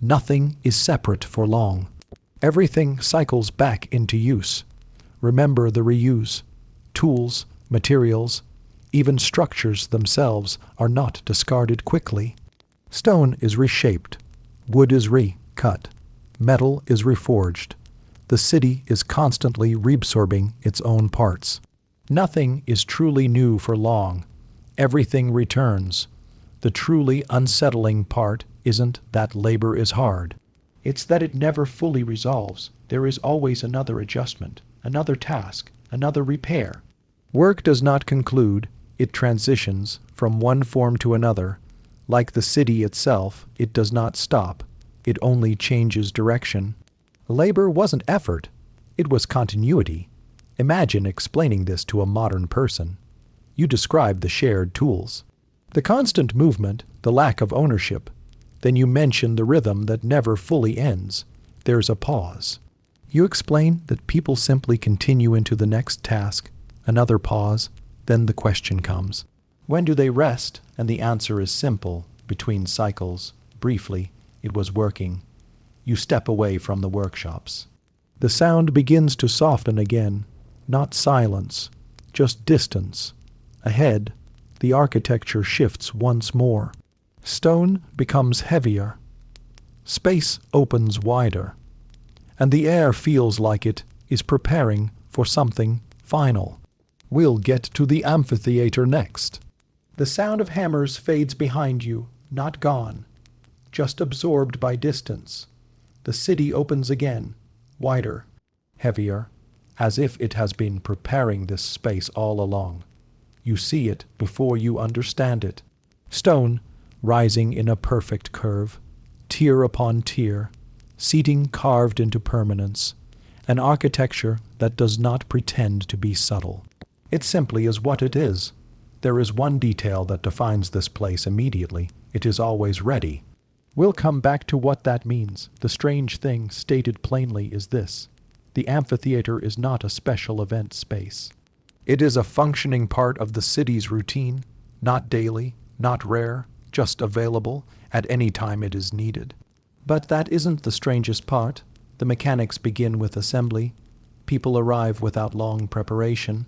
Nothing is separate for long. Everything cycles back into use. Remember the reuse. Tools, materials, even structures themselves are not discarded quickly. Stone is reshaped. Wood is recut. Metal is reforged. The city is constantly reabsorbing its own parts. Nothing is truly new for long. Everything returns. The truly unsettling part isn't that labor is hard. It's that it never fully resolves. There is always another adjustment, another task, another repair. Work does not conclude. It transitions from one form to another. Like the city itself, it does not stop. It only changes direction. Labor wasn't effort. It was continuity. Imagine explaining this to a modern person. You describe the shared tools, the constant movement, the lack of ownership. Then you mention the rhythm that never fully ends. There's a pause. You explain that people simply continue into the next task, another pause, then the question comes. When do they rest? And the answer is simple. Between cycles, briefly, it was working. You step away from the workshops. The sound begins to soften again. Not silence, just distance. Ahead, the architecture shifts once more. Stone becomes heavier. Space opens wider. And the air feels like it is preparing for something final. We'll get to the amphitheater next. The sound of hammers fades behind you, not gone, just absorbed by distance. The city opens again, wider, heavier, as if it has been preparing this space all along. You see it before you understand it. Stone, rising in a perfect curve, tier upon tier, seating carved into permanence, an architecture that does not pretend to be subtle. It simply is what it is. There is one detail that defines this place immediately. It is always ready. We'll come back to what that means. The strange thing stated plainly is this. The amphitheater is not a special event space. It is a functioning part of the city's routine, not daily, not rare, just available at any time it is needed. But that isn't the strangest part. The mechanics begin with assembly. People arrive without long preparation.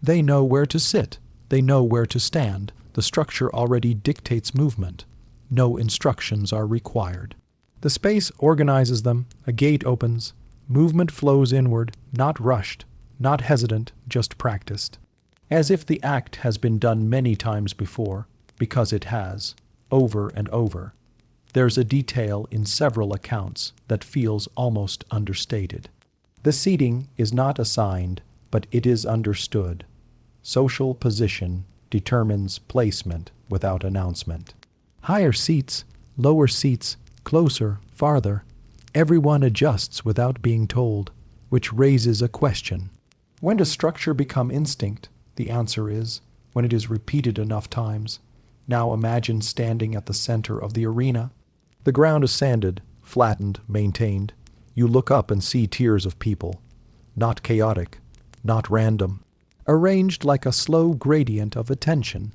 They know where to sit. They know where to stand. The structure already dictates movement. No instructions are required. The space organizes them. A gate opens. Movement flows inward, not rushed, not hesitant, just practiced. As if the act has been done many times before, because it has, over and over. There's a detail in several accounts that feels almost understated. The seating is not assigned, but it is understood. Social position determines placement without announcement. Higher seats, lower seats, closer, farther. Everyone adjusts without being told, which raises a question. When does structure become instinct? The answer is, when it is repeated enough times. Now imagine standing at the center of the arena. The ground is sanded, flattened, maintained. You look up and see tiers of people. Not chaotic, not random. Arranged like a slow gradient of attention.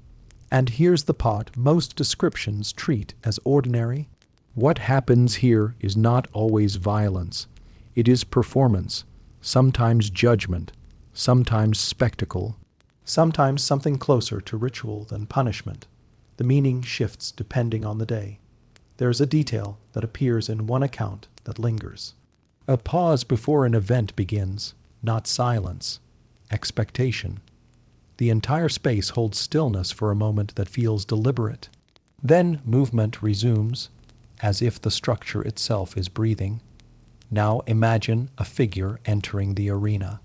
And here's the part most descriptions treat as ordinary. What happens here is not always violence. It is performance, sometimes judgment, sometimes spectacle, sometimes something closer to ritual than punishment. The meaning shifts depending on the day. There is a detail that appears in one account that lingers. A pause before an event begins, not silence, expectation. The entire space holds stillness for a moment that feels deliberate. Then movement resumes, as if the structure itself is breathing. Now imagine a figure entering the arena.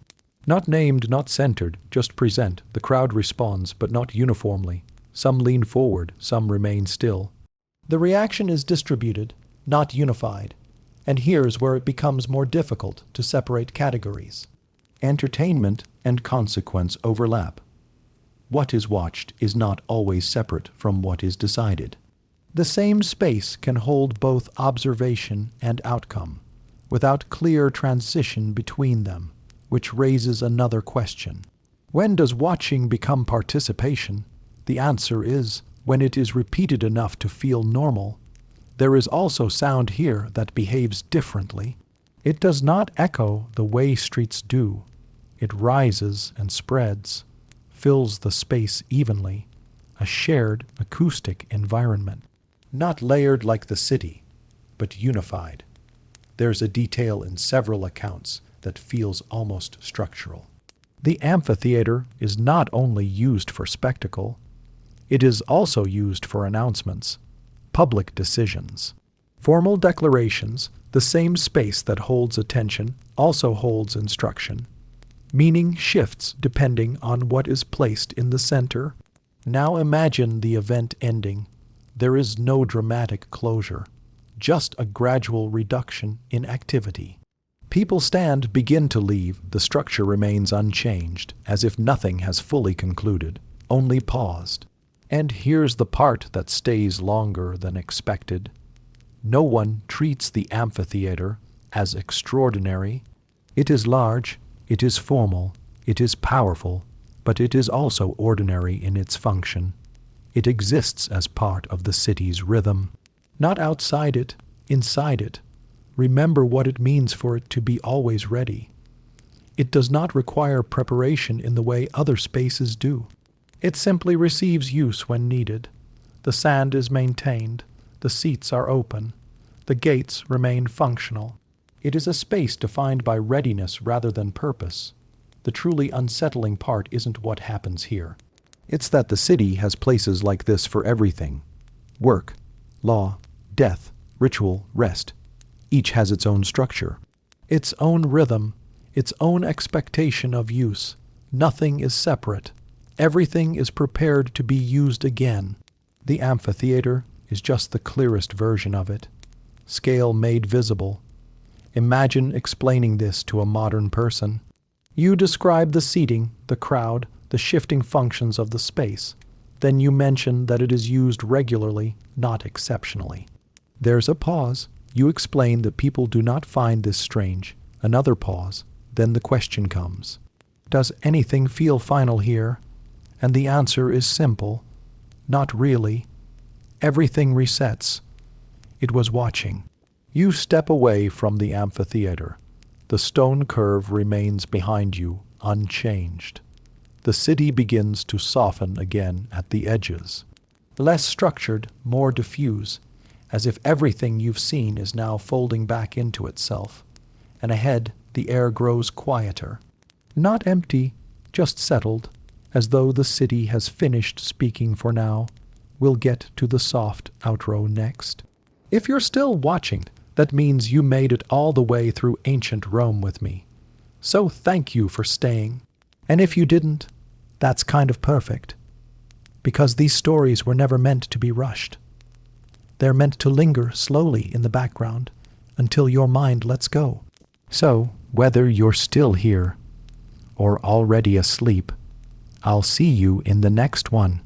Not named, not centered, just present. The crowd responds, but not uniformly. Some lean forward, some remain still. The reaction is distributed, not unified. And here's where it becomes more difficult to separate categories. Entertainment and consequence overlap. What is watched is not always separate from what is decided. The same space can hold both observation and outcome, without clear transition between them, which raises another question. When does watching become participation? The answer is when it is repeated enough to feel normal. There is also sound here that behaves differently. It does not echo the way streets do. It rises and spreads, fills the space evenly, a shared acoustic environment. Not layered like the city, but unified. There's a detail in several accounts that feels almost structural. The amphitheater is not only used for spectacle, it is also used for announcements, public decisions. Formal declarations, the same space that holds attention, also holds instruction. Meaning shifts depending on what is placed in the center. Now imagine the event ending. There is no dramatic closure, just a gradual reduction in activity. People stand, begin to leave. The structure remains unchanged, as if nothing has fully concluded, only paused. And here's the part that stays longer than expected. No one treats the amphitheater as extraordinary. It is large, it is formal, it is powerful, but it is also ordinary in its function. It exists as part of the city's rhythm. Not outside it, inside it. Remember what it means for it to be always ready. It does not require preparation in the way other spaces do. It simply receives use when needed. The sand is maintained. The seats are open. The gates remain functional. It is a space defined by readiness rather than purpose. The truly unsettling part isn't what happens here. It's that the city has places like this for everything. Work, law, death, ritual, rest. Each has its own structure, its own rhythm, its own expectation of use. Nothing is separate. Everything is prepared to be used again. The amphitheater is just the clearest version of it. Scale made visible. Imagine explaining this to a modern person. You describe the seating, the crowd, the shifting functions of the space. Then you mention that it is used regularly, not exceptionally. There's a pause. You explain that people do not find this strange. Another pause. Then the question comes, does anything feel final here? And the answer is simple. Not really. Everything resets. It was watching. You step away from the amphitheater. The stone curve remains behind you, unchanged. The city begins to soften again at the edges. Less structured, more diffuse, as if everything you've seen is now folding back into itself. And ahead, the air grows quieter. Not empty, just settled, as though the city has finished speaking for now. We'll get to the soft outro next. If you're still watching, that means you made it all the way through ancient Rome with me. So thank you for staying. And if you didn't, that's kind of perfect. Because these stories were never meant to be rushed. They're meant to linger slowly in the background until your mind lets go. So, whether you're still here or already asleep, I'll see you in the next one.